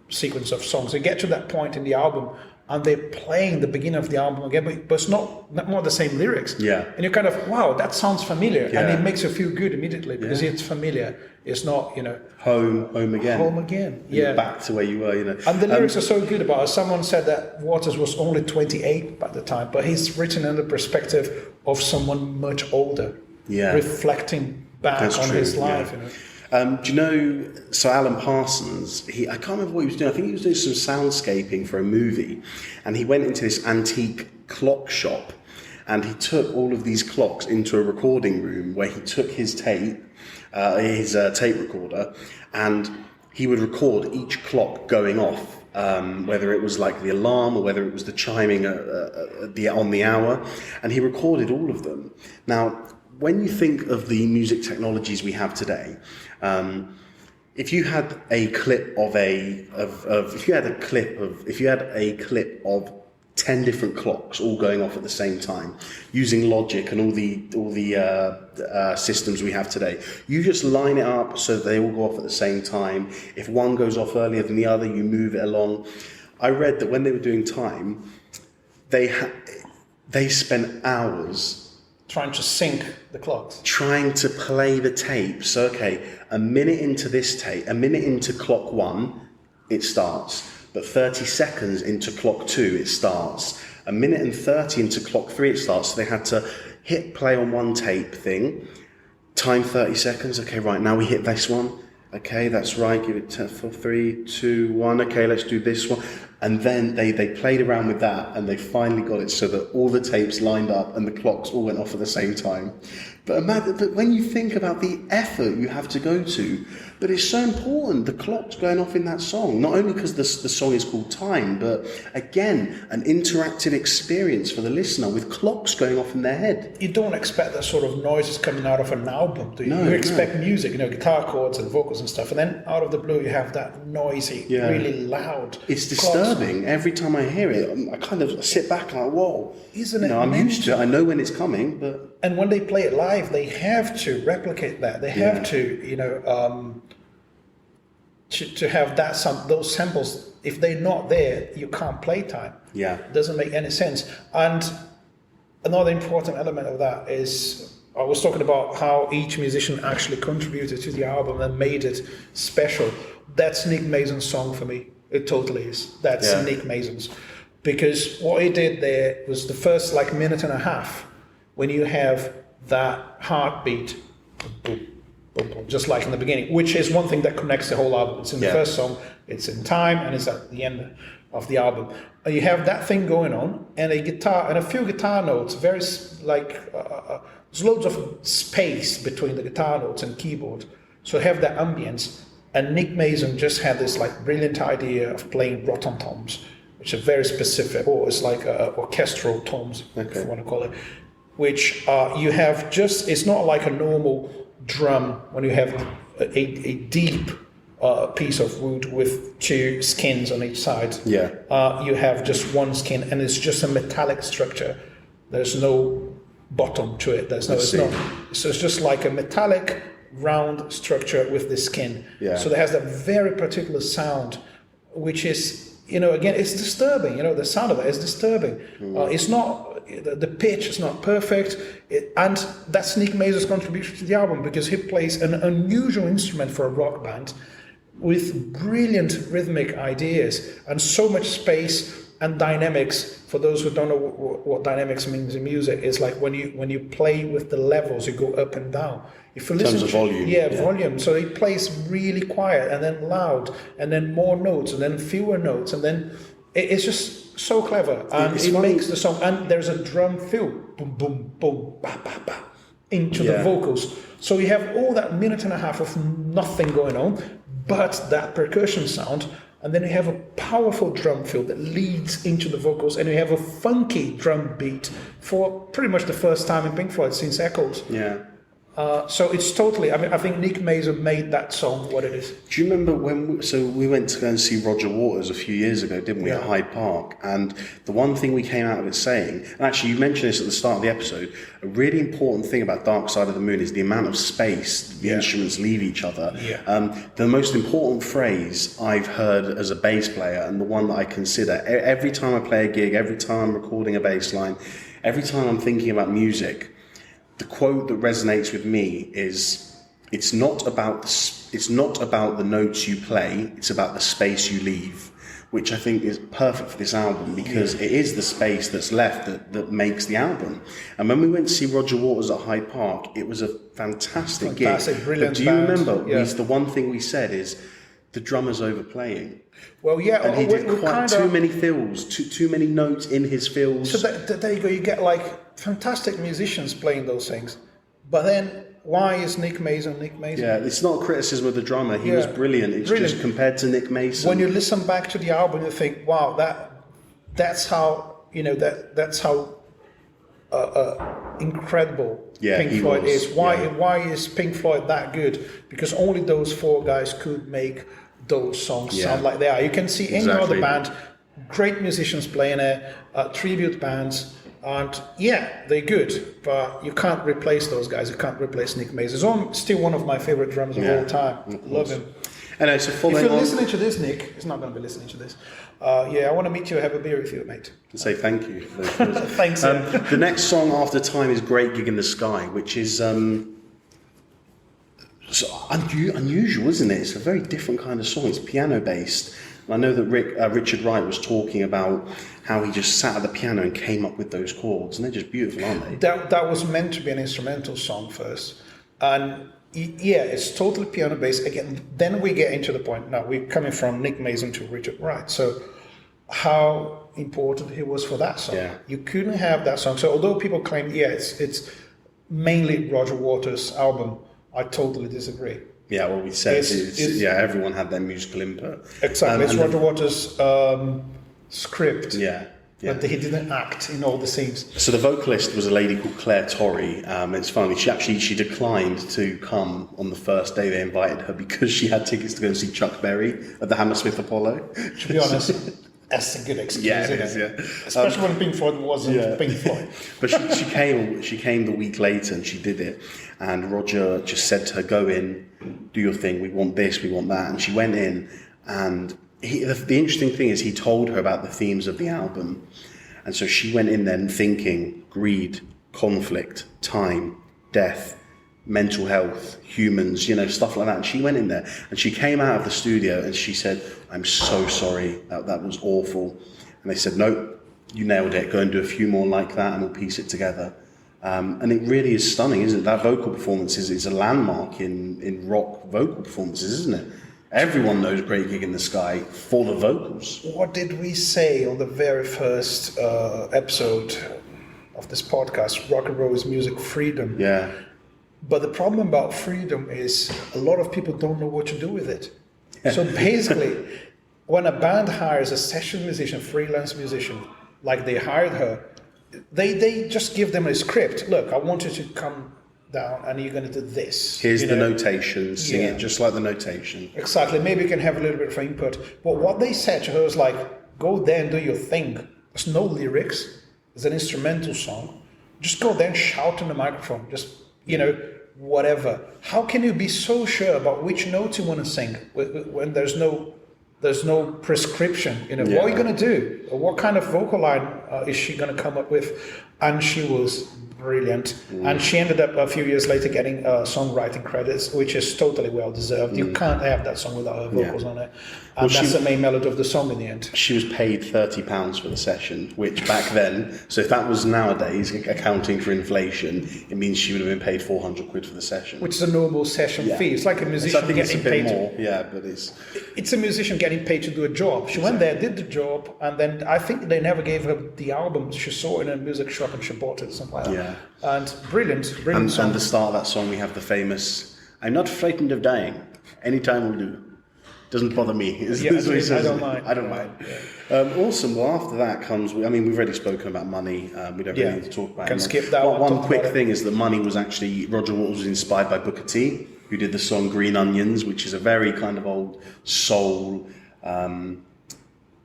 sequence of songs. They get to that point in the album, and they're playing the beginning of the album again, but it's not the same lyrics. Yeah. And you're kind of, wow, that sounds familiar, and it makes you feel good immediately because it's familiar. It's not, home again. Home again. You're back to where you were, And the lyrics are so good about it. Someone said that Waters was only 28 by the time, but he's written in the perspective of someone much older, reflecting back on his life. Do you know, so Alan Parsons, I can't remember what he was doing. I think he was doing some soundscaping for a movie, and he went into this antique clock shop, and he took all of these clocks into a recording room where he took his tape recorder, and he would record each clock going off, whether it was like the alarm or whether it was the chiming on the hour, and he recorded all of them. Now, when you think of the music technologies we have today, if you had a clip of 10 different clocks all going off at the same time, using logic and all the systems we have today, you just line it up so that they all go off at the same time. If one goes off earlier than the other, you move it along. I read that when they were doing Time, they spent hours trying to sync the clocks. Trying to play the tape. So, okay, a minute into this tape, a minute into clock 1, it starts. But 30 seconds into clock 2, it starts. A minute and 30 into clock 3, it starts. So they had to hit play on one tape thing, time 30 seconds. Okay, right, now we hit this one. Okay, that's right, give it 3, 2, 1. Okay, let's do this one. And then they played around with that, and they finally got it so that all the tapes lined up and the clocks all went off at the same time. But when you think about the effort you have to go to, but it's so important, the clock's going off in that song, not only because the song is called Time, but again, an interactive experience for the listener with clocks going off in their head. You don't expect that sort of noises coming out of an album, do you? No, you expect music, guitar chords and vocals and stuff, and then out of the blue you have that noisy, really loud. It's disturbing. Every time I hear it, I kind of sit back and I'm like, whoa. Isn't it? I'm used to it. I know when it's coming, but... And when they play it live, they have to replicate that. They have to, to have those samples. If they're not there, you can't play Time. Yeah. It doesn't make any sense. And another important element of that is, I was talking about how each musician actually contributed to the album and made it special. That's Nick Mason's song for me. It totally is. That's Nick Mason's. Because what he did there was the first minute and a half, when you have that heartbeat, boom, boom, boom, just like in the beginning, which is one thing that connects the whole album. It's in the first song, it's in Time, and it's at the end of the album. And you have that thing going on, and a guitar, and a few guitar notes, very there's loads of space between the guitar notes and keyboard. So you have that ambience. And Nick Mason just had this brilliant idea of playing roton toms, which are very specific, or it's like orchestral toms, if you want to call it, which you have it's not like a normal drum when you have a deep piece of wood with 2 skins on each side. Yeah. You have just one skin, and it's just a metallic structure. There's no bottom to it. So it's just like a metallic round structure with the skin. Yeah. So it has that very particular sound, which is, again, it's disturbing. The sound of it is disturbing. It's not, the pitch is not perfect. And that's Nick Mason's contribution to the album, because he plays an unusual instrument for a rock band with brilliant rhythmic ideas and so much space and dynamics. For those who don't know what dynamics means in music, is like when you play with the levels, you go up and down. If you in terms of volume. Volume. So he plays really quiet and then loud and then more notes and then fewer notes, and then it's just so clever, and it makes the song. And there's a drum fill, boom, boom, boom, ba, ba, ba, into the vocals. So you have all that minute and a half of nothing going on, but that percussion sound. And then you have a powerful drum fill that leads into the vocals, and you have a funky drum beat for pretty much the first time in Pink Floyd since Echoes. Yeah. So it's totally, I think Nick Mason made that song what it is. Do you remember when we went to go and see Roger Waters a few years ago, didn't we, at Hyde Park? And the one thing we came out of it saying, and actually you mentioned this at the start of the episode, a really important thing about Dark Side of the Moon is the amount of space the instruments leave each other. Yeah. The most important phrase I've heard as a bass player, and the one that I consider every time I play a gig, every time I'm recording a bass line, every time I'm thinking about music, the quote that resonates with me is, it's not about the notes you play, it's about the space you leave, which I think is perfect for this album, because it is the space that's left that makes the album. And when we went to see Roger Waters at Hyde Park, it was a fantastic gig. Brilliant. But do you remember, the one thing we said is, the drummer's overplaying. Well, yeah. And he did quite too many fills, too many notes in his fills. So there you go, you get fantastic musicians playing those things. But then, why is Nick Mason Nick Mason? Yeah, it's not a criticism of the drummer. He was brilliant. It's just compared to Nick Mason. When you listen back to the album, you think, wow, that's how incredible Pink Floyd is. Why is Pink Floyd that good? Because only those 4 guys could make those songs sound like they are. You can see any other band, great musicians playing it, tribute bands, and they're good, but you can't replace those guys. You can't replace Nick Mason. He's still one of my favorite drummers of all time. Love him. Anyway, so If following you're on, listening to this, Nick, he's not going to be listening to this. I want to meet you, have a beer with you, mate. to say thank you. Thanks. The next song after Time is Great Gig in the Sky, which is so unusual, isn't it? It's a very different kind of song. It's piano based. And I know that Richard Wright was talking about how he just sat at the piano and came up with those chords, and they're just beautiful, aren't they? That was meant to be an instrumental song first, and yeah, it's totally piano based. Again, then we get into the point. Now we're coming from Nick Mason to Richard Wright, so how important he was for that song. Yeah. You couldn't have that song. So although people claim, it's mainly Roger Waters' album, I totally disagree. Yeah, well, we said It's- everyone had their musical input. Exactly, it's and Roger Waters' script. Yeah. But he didn't act in all the scenes. So the vocalist was a lady called Claire Torrey. It's funny, she declined to come on the first day they invited her because she had tickets to go and see Chuck Berry at the Hammersmith Apollo. To be honest, that's a good excuse, Yeah, it isn't is, it? yeah. Especially when Pink Floyd wasn't Pink Floyd. But she came the week later and she did it. And Roger just said to her, go in, do your thing, we want this, we want that. And she went in, and the interesting thing is he told her about the themes of the album. And so she went in then thinking greed, conflict, time, death, mental health, humans, stuff like that. And she went in there and she came out of the studio and she said, I'm so sorry, that was awful. And they said, no, you nailed it, go and do a few more like that and we'll piece it together. And it really is stunning, isn't it? That vocal performance is a landmark in rock vocal performances, isn't it? Everyone knows Great Gig in the Sky for the vocals. What did we say on the very first episode of this podcast? Rock and roll is music freedom. Yeah. But the problem about freedom is a lot of people don't know what to do with it. So basically, when a band hires a session musician, freelance musician, like they hired her, they just give them a script. Look, I want you to come down and you're going to do this. Here's the notation, sing it just like the notation. Exactly, maybe you can have a little bit of input. But what they said to her was like, go there and do your thing. There's no lyrics, it's an instrumental song. Just go there and shout in the microphone, just, whatever. How can you be so sure about which notes you want to sing when there's no prescription? What are you going to do? What kind of vocal line is she going to come up with? And she was brilliant. And she ended up a few years later getting songwriting credits, which is totally well deserved. You can't have that song without her vocals on it. And that's the main melody of the song in the end. She was paid £30 for the session, which back then, so if that was nowadays accounting for inflation, it means she would have been paid 400 quid for the session. Which is a normal session fee. It's like a musician getting paid more. But it's a musician getting paid to do a job. She went there, did the job, and then I think they never gave her the album. She saw it in a music shop and she bought it, something like that. Yeah. And brilliant song. And the start of that song, we have the famous, I'm not frightened of dying. Any time will do. Doesn't bother me. I don't mind. I don't mind. Awesome. Well, after that comes, we've already spoken about money. We don't really need to talk about it. Can skip that one. One quick thing is that Money was actually, Roger Waters was inspired by Booker T, who did the song Green Onions, which is a very kind of old soul.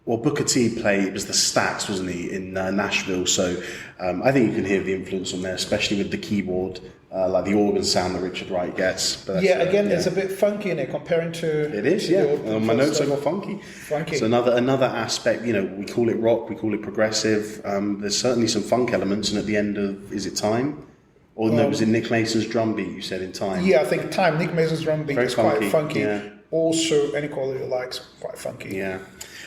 Booker T it was the Stax, wasn't he, in Nashville. So I think you can hear the influence on there, especially with the keyboard, like the organ sound that Richard Wright gets. But it's a bit funky in it comparing to... It is, on my notes I got funky. So another aspect, we call it rock, we call it progressive. There's certainly some funk elements, and at the end of, is it Time? Or no, was it Nick Mason's drum beat, you said, in Time? Yeah, I think Time, Nick Mason's drum beat is quite funky. Yeah. Also, Any Quality You Like's quite funky. Yeah.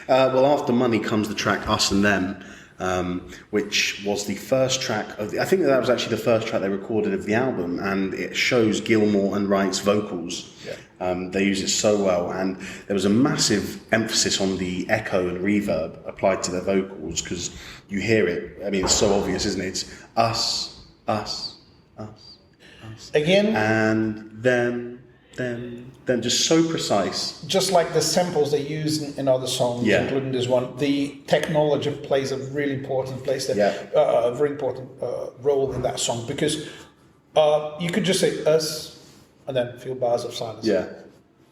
Well, after Money comes the track Us and Them, which was the first track I think that was actually the first track they recorded of the album, and it shows Gilmour and Wright's vocals. They use it so well, and there was a massive emphasis on the echo and reverb applied to their vocals, because you hear it. I mean, it's so obvious, isn't it? It's us, us, us, us. Again. And them, just so precise. Just like the samples they use in other songs, including this one, the technology plays a really important place there, a very important role in that song, because you could just say us and then a few bars of silence. Yeah.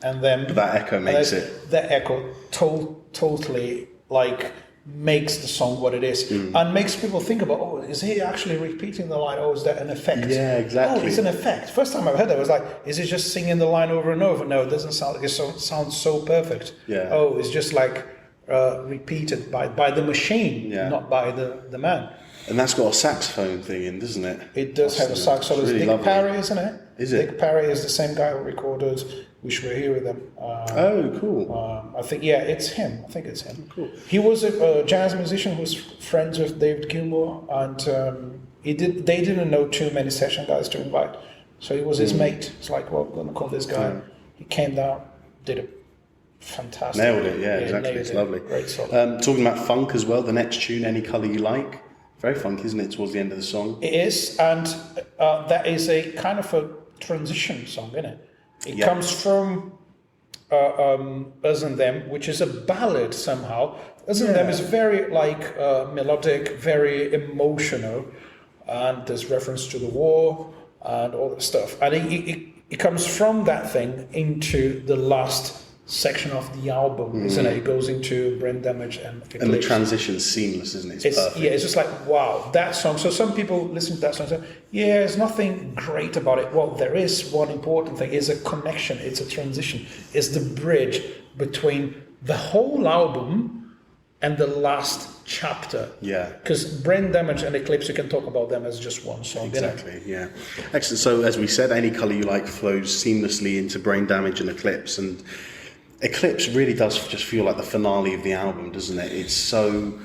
And then that echo makes it. That echo totally, like, makes the song what it is, and makes people think about, oh, is he actually repeating the line, or is that an effect? Yeah, exactly. Oh, it's an effect. First time I heard that, I was like, is he just singing the line over and over? No, it doesn't sound like it sounds so perfect. Yeah. Oh, it's just like repeated by the machine, not by the man. And that's got a saxophone thing in, doesn't it? It does have a sax solo. It's really Dick lovely. Parry, isn't it? Is it? Dick Parry is the same guy who recorded "Wish We're Here" with them. Oh, cool. I think, it's him. I think it's him. Cool. He was a jazz musician who was friends with David Gilmour, and they didn't know too many session guys to invite, so he was his mate. It's like, well, I'm gonna call this guy. Yeah. He came down, did it fantastic. Nailed it, exactly. It's lovely. Great solo. Talking about funk as well, the next tune, Any Colour You Like. Very funky, isn't it, towards the end of the song? It is, and that is a kind of a transition song, isn't it? It comes from Us and Them, which is a ballad somehow. Us and Them is very melodic, very emotional, and there's reference to the war and all that stuff. And it comes from that thing into the last section of the album, isn't it? It goes into Brain Damage and Eclipse. And the transition's seamless, isn't it? It's perfect. Yeah, it's just like, wow, that song. So some people listen to that song and say, yeah, there's nothing great about it. Well, there is one important thing. It's a connection. It's a transition. It's the bridge between the whole album and the last chapter. Yeah. Because Brain Damage and Eclipse, you can talk about them as just one song. Exactly, yeah. Excellent. So as we said, Any Colour You Like flows seamlessly into Brain Damage and Eclipse, and Eclipse really does just feel like the finale of the album, doesn't it? It's so,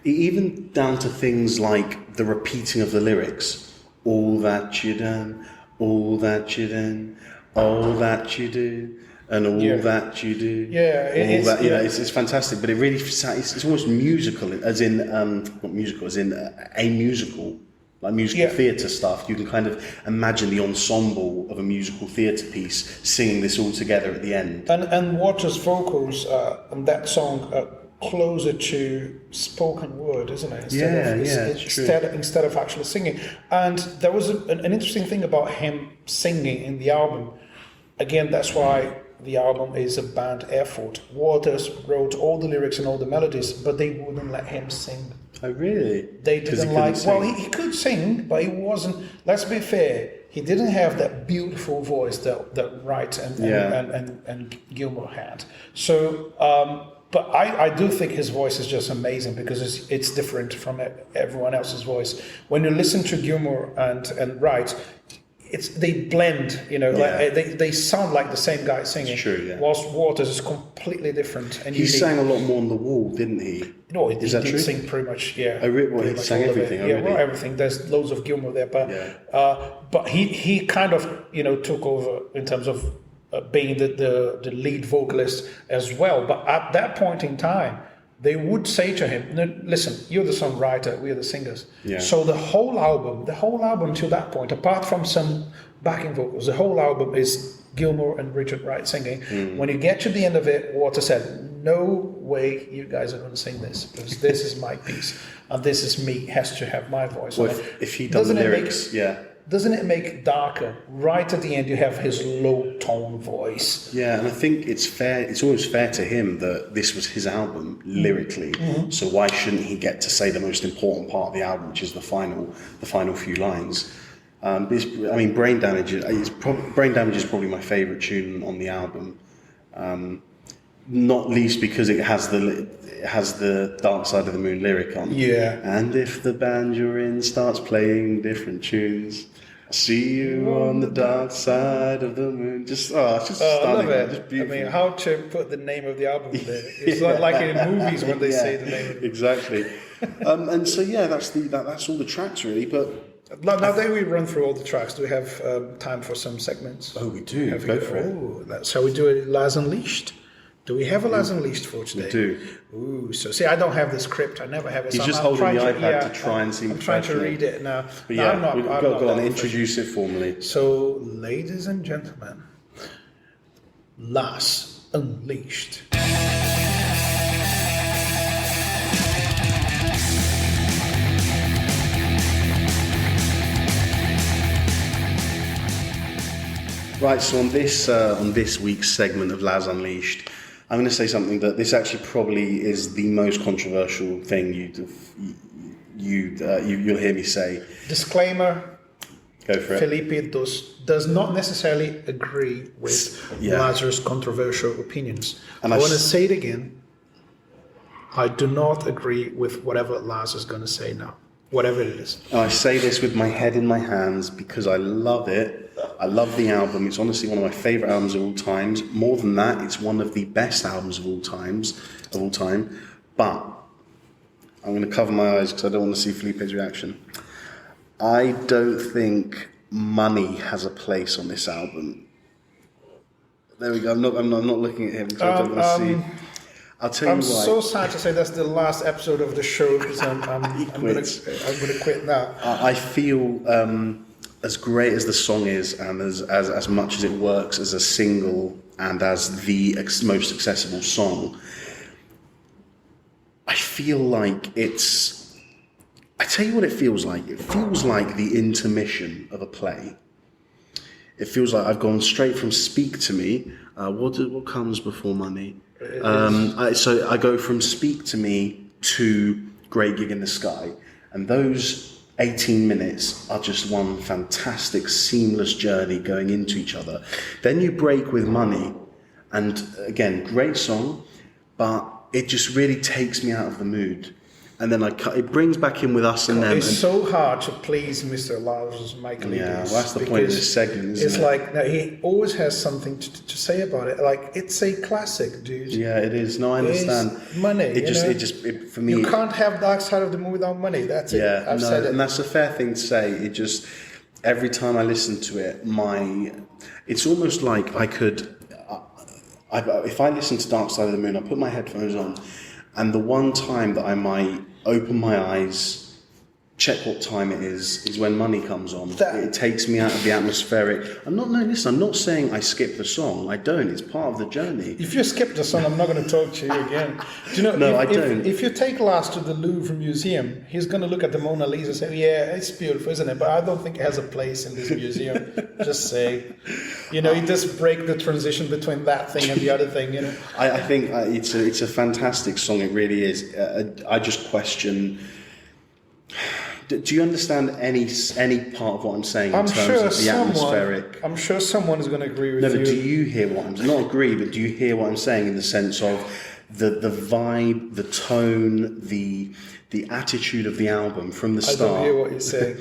even down to things like the repeating of the lyrics. All that you done, all that you done, all that you do, and all that you do. Yeah, it's fantastic, but it really, it's almost musical, as in, not musical, as in a musical. Like musical theatre stuff, you can kind of imagine the ensemble of a musical theatre piece singing this all together at the end. And Waters' vocals on that song are closer to spoken word, isn't it? Instead of actually singing. And there was an interesting thing about him singing in the album. Again, that's why the album is a band effort. Waters wrote all the lyrics and all the melodies, but they wouldn't let him sing. Oh, really? They didn't like... Well, he could sing, but he wasn't... Let's be fair. He didn't have that beautiful voice that Wright and Gilmour had. So, but I do think his voice is just amazing because it's different from everyone else's voice. When you listen to Gilmour and Wright, they blend, like they sound like the same guy singing. It's true, yeah. Whilst Waters is completely different. And he sang a lot more on the wall, didn't he? No, he did true? Sing pretty much, yeah. Oh, really? He sang everything, Yeah, well, everything. There's loads of Gilmour there, but he kind of took over in terms of being the lead vocalist as well. But at that point in time, they would say to him, "No, listen, you're the songwriter, we're the singers." Yeah. So the whole album to that point, apart from some backing vocals, the whole album is Gilmour and Richard Wright singing. When you get to the end of it, Waters said, "No way you guys are going to sing this, because this is my piece, and this is me, has to have my voice." Well, if he done the lyrics, Doesn't it make darker? Right at the end, you have his low tone voice. Yeah, and I think it's fair. It's always fair to him that this was his album lyrically. So why shouldn't he get to say the most important part of the album, which is the final few lines? Brain Damage. Brain Damage is probably my favourite tune on the album. Not least because it has the Dark Side of the Moon lyric on. Yeah. And if the band you're in starts playing different tunes, I'll see you on the dark side of the moon. It's just stunning. I love it. Just beautiful. How to put the name of the album there? It's not like in movies when they say the name of it. Exactly. And so that's all the tracks really. But now that we run through all the tracks, do we have time for some segments? Oh, we do. Go for it. That's how we do it. Laz Unleashed. Do we have a Laz Unleashed for today? We do. Ooh, so see, I don't have the script. I never have it. He's just holding the iPad to try and seem professional. I'm trying to read it now. But no, I'm not. Go on, introduce it formally. So, ladies and gentlemen, Laz Unleashed. Right, so on this week's segment of Laz Unleashed, I'm going to say something that this actually probably is the most controversial thing you'll hear me say. Disclaimer. Go for it. Felipe does not necessarily agree with Lazar's controversial opinions. And I want to say it again. I do not agree with whatever Laz is going to say now, whatever it is. I say this with my head in my hands because I love it. I love the album. It's honestly one of my favourite albums of all times. More than that, it's one of the best albums of all time. But I'm going to cover my eyes because I don't want to see Felipe's reaction. I don't think money has a place on this album. There we go. I'm not looking at him because I don't want to see. I'll tell you why. I'm so sad to say that's the last episode of the show because I'm going to quit now. I feel as great as the song is, and as much as it works as a single and as the most accessible song, I feel like it's. I tell you what it feels like. It feels like the intermission of a play. It feels like I've gone straight from Speak to Me. What comes before money? So I go from Speak to Me to Great Gig in the Sky. And those 18 minutes are just one fantastic, seamless journey going into each other. Then you break with Money. And again, great song, but it just really takes me out of the mood. And then it brings back in with Us and Them. It's so hard to please Mr. Lazarus Michael. Yeah, well, that's the point of this segment, isn't it? It's like, no, he always has something to say about it. Like, it's a classic, dude. Yeah, it is. No, I understand. It's money. For me. You can't have Dark Side of the Moon without money. That's it. Yeah, I've said it. And that's a fair thing to say. Every time I listen to it, it's almost like I could, if I listen to Dark Side of the Moon, I put my headphones on, and the one time that I might open my eyes, check what time it is when Money comes on. It takes me out of the atmospheric. I'm not saying I skip the song. I don't. It's part of the journey. If you skip the song, I'm not going to talk to you again. Do you know? No, I don't. If you take Laz to the Louvre Museum, he's going to look at the Mona Lisa and say, "Yeah, it's beautiful, isn't it? But I don't think it has a place in this museum." Just say, you just break the transition between that thing and the other thing. I think it's a fantastic song. It really is. I just question. Do you understand any part of what I'm saying in terms of the atmospheric? I'm sure someone is going to agree with you. No, but do you hear what I'm saying? Not agree, but do you hear what I'm saying in the sense of the vibe, the tone, the attitude of the album from the start? I don't hear what you're saying.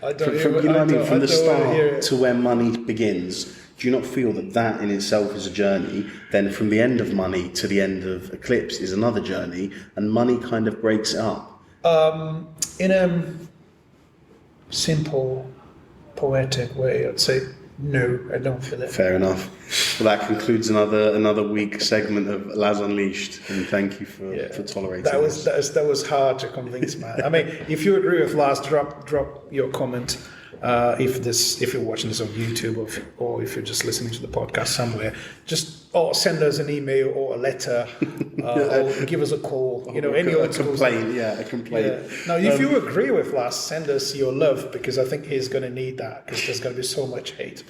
I don't hear what you know what I mean? From the start to where Money begins, do you not feel that in itself is a journey? Then from the end of Money to the end of Eclipse is another journey, and Money kind of breaks it up. In a simple, poetic way, I'd say no, I don't feel it. Fair enough. Well, that concludes another week segment of Laz Unleashed, and thank you for tolerating that was hard to convince, man. I mean, if you agree with Laz, drop your comment. If you're watching this on YouTube or if you're just listening to the podcast somewhere, or send us an email or a letter, or give us a call. A complaint. Yeah, a complaint. Yeah. Now, if you agree with Laz, send us your love because I think he's going to need that because there's going to be so much hate.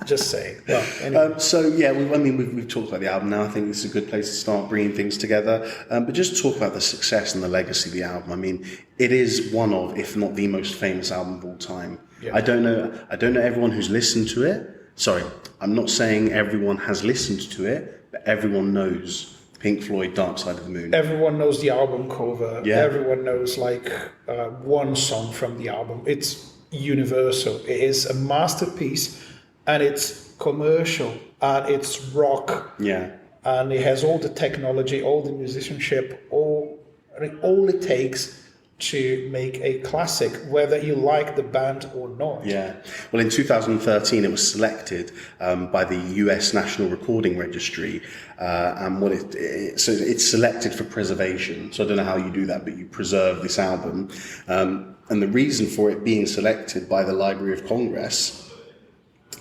Just saying. Well, anyway. We've talked about the album now. I think this is a good place to start bringing things together. But just talk about the success and the legacy of the album. I mean, it is one of, if not the most famous album of all time. Yeah. I don't know everyone who's listened to it. Sorry, I'm not saying everyone has listened to it, but everyone knows Pink Floyd, Dark Side of the Moon. Everyone knows the album cover. Yeah. Everyone knows one song from the album. It's universal. It is a masterpiece, and it's commercial, and it's rock. Yeah. And it has all the technology, all the musicianship, all it takes to make a classic, whether you like the band or not. Yeah. Well, in 2013, it was selected by the US National Recording Registry, and it's selected for preservation. So I don't know how you do that, but you preserve this album. And the reason for it being selected by the Library of Congress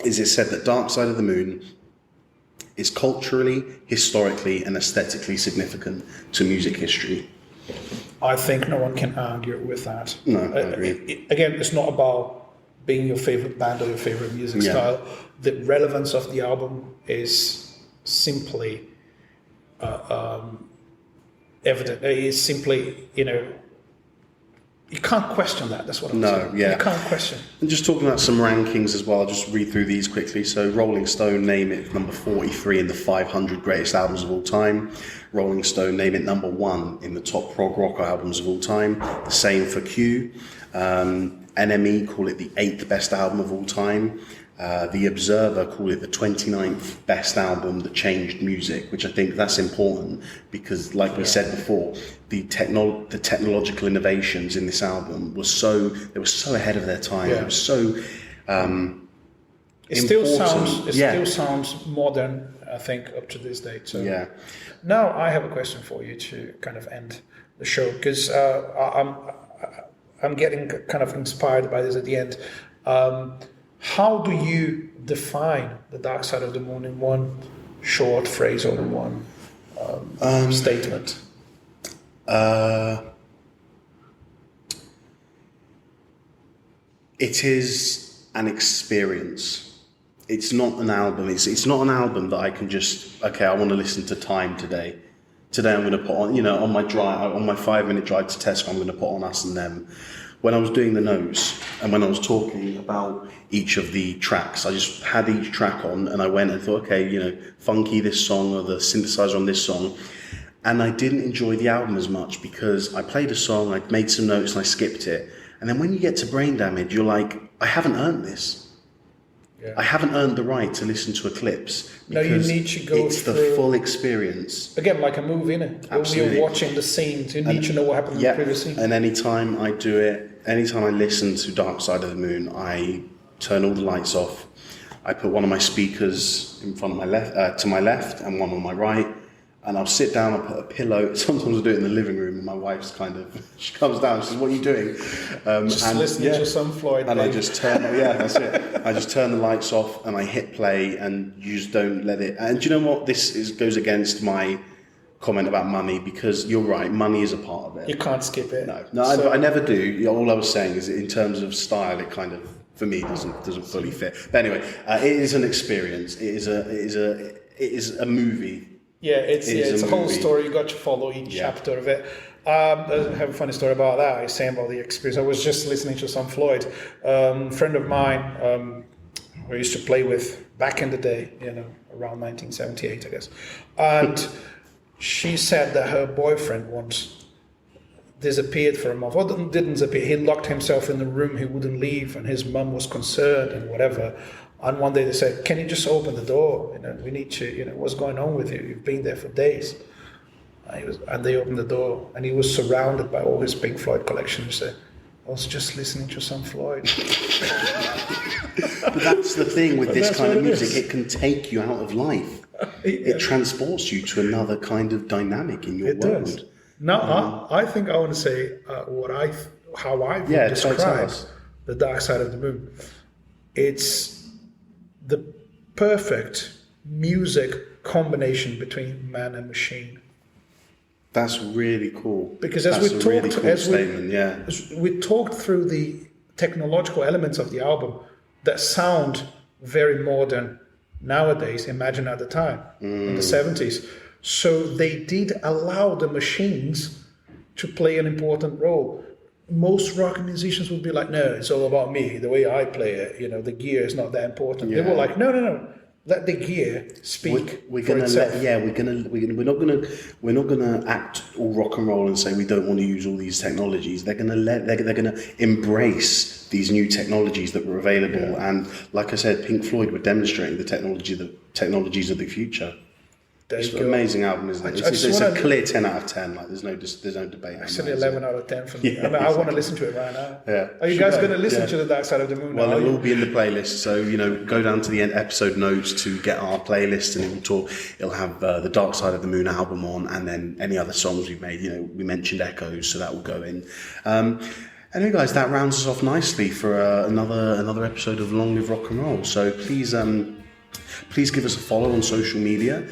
is it said that Dark Side of the Moon is culturally, historically, and aesthetically significant to music history. I think no one can argue with that. No, I agree. Again, it's not about being your favorite band or your favorite music style. The relevance of the album is simply evident. It's simply, you can't question that. That's what I'm saying. Yeah. You can't question. And just talking about some rankings as well, I'll just read through these quickly. So Rolling Stone name it number 43 in the 500 greatest albums of all time. Rolling Stone name it number 1 in the top prog rock albums of all time. The same for Q. NME call it the 8th best album of all time. The Observer call it the 29th best album that changed music, which I think that's important because, like we said before, the technological innovations in this album were so ahead of their time. It was so It still sounds modern, I think, up to this date. So now I have a question for you to kind of end the show, because I'm getting kind of inspired by this at the end. How do you define the dark side of the moon in one short phrase or in one statement? It is an experience. It's not an album. It's not an album that I can just, I want to listen to Time today. Today I'm going to put on, on my 5-minute drive to Tesco, I'm going to put on Us and Them. When I was doing the notes and when I was talking about each of the tracks, I just had each track on and I went and thought, funky this song or the synthesizer on this song. And I didn't enjoy the album as much because I played a song, I made some notes and I skipped it. And then when you get to Brain Damage, you're like, I haven't earned this. Yeah. I haven't earned the right to listen to Eclipse. No, you need to go it's through the full experience. Again, like a movie, innit? Absolutely. When you're watching the scenes, you need to know what happened in the previous scene. And anytime I do it, anytime I listen to Dark Side of the Moon, I turn all the lights off. I put one of my speakers in front of my left, to my left, and one on my right. And I'll sit down, I'll put a pillow. Sometimes I do it in the living room, and my wife's she comes down, she says, "What are you doing?" Just listening to some Floyd. And I just turn, that's it. I just turn the lights off, and I hit play, and you just don't let it. And do you know what? Goes against my comment about money, because you're right, money is a part of it. You can't skip it. No, I never do. All I was saying is, in terms of style, it kind of, for me, doesn't fully fit. But anyway, it is an experience. It is a movie. Yeah, it's a whole story. You got to follow each chapter of it. I have a funny story about that. I was saying about the experience. I was just listening to some Floyd. A friend of mine who I used to play with back in the day, around 1978, I guess. And she said that her boyfriend once disappeared for a month. Or didn't disappear. He locked himself in the room. He wouldn't leave, and his mum was concerned and whatever. And one day they said, "Can you just open the door? We need to, what's going on with you? You've been there for days." And they opened the door, and he was surrounded by all his Pink Floyd collection. He said, "I was just listening to some Floyd." But that's the thing with this kind of music. It can take you out of life. It transports you to another kind of dynamic in your world. Does. Now, I think I want to say how I would describe the Dark Side of the Moon. It's the perfect music combination between man and machine. That's really cool. Because as we talked through the technological elements of the album that sound very modern nowadays, imagine at the time, in the 70s. So they did allow the machines to play an important role. Most rock musicians would be like, "No, it's all about me, the way I play it. The gear is not that important." They were like, "No, let the gear speak we're for gonna itself." We're not gonna act all rock and roll and say we don't want to use all these technologies. They're gonna embrace these new technologies that were available. And like I said, Pink Floyd were demonstrating the technologies of the future. It's an amazing album, isn't it? It's a clear 10 out of 10. Like there's no debate. Actually, 11 out of 10 for me. I want to listen to it right now. Yeah. Are you guys going to listen to the Dark Side of the Moon? Well, it will be in the playlist. So go down to the episode notes to get our playlist, and it'll have the Dark Side of the Moon album on, and then any other songs we've made. We mentioned Echoes, so that will go in. Anyway, guys, that rounds us off nicely for another episode of Long Live Rock and Roll. So please Please give us a follow on social media.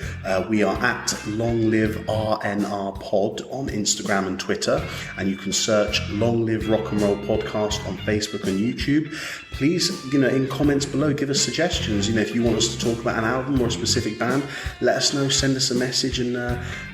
We are at Long Live RNR Pod on Instagram and Twitter, and you can search Long Live Rock and Roll Podcast on Facebook and YouTube. Please, in comments below, give us suggestions. If you want us to talk about an album or a specific band, let us know, send us a message, and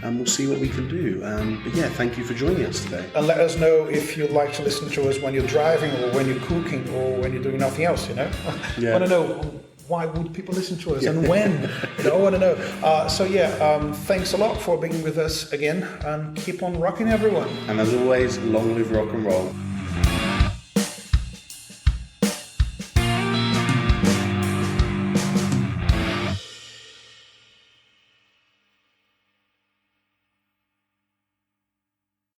we'll see what we can do. But yeah, thank you for joining us today. And let us know if you'd like to listen to us when you're driving or when you're cooking or when you're doing nothing else, Yeah. I want to know, why would people listen to us and when? I want to know. Thanks a lot for being with us again, and keep on rocking, everyone. And as always, long live rock and roll.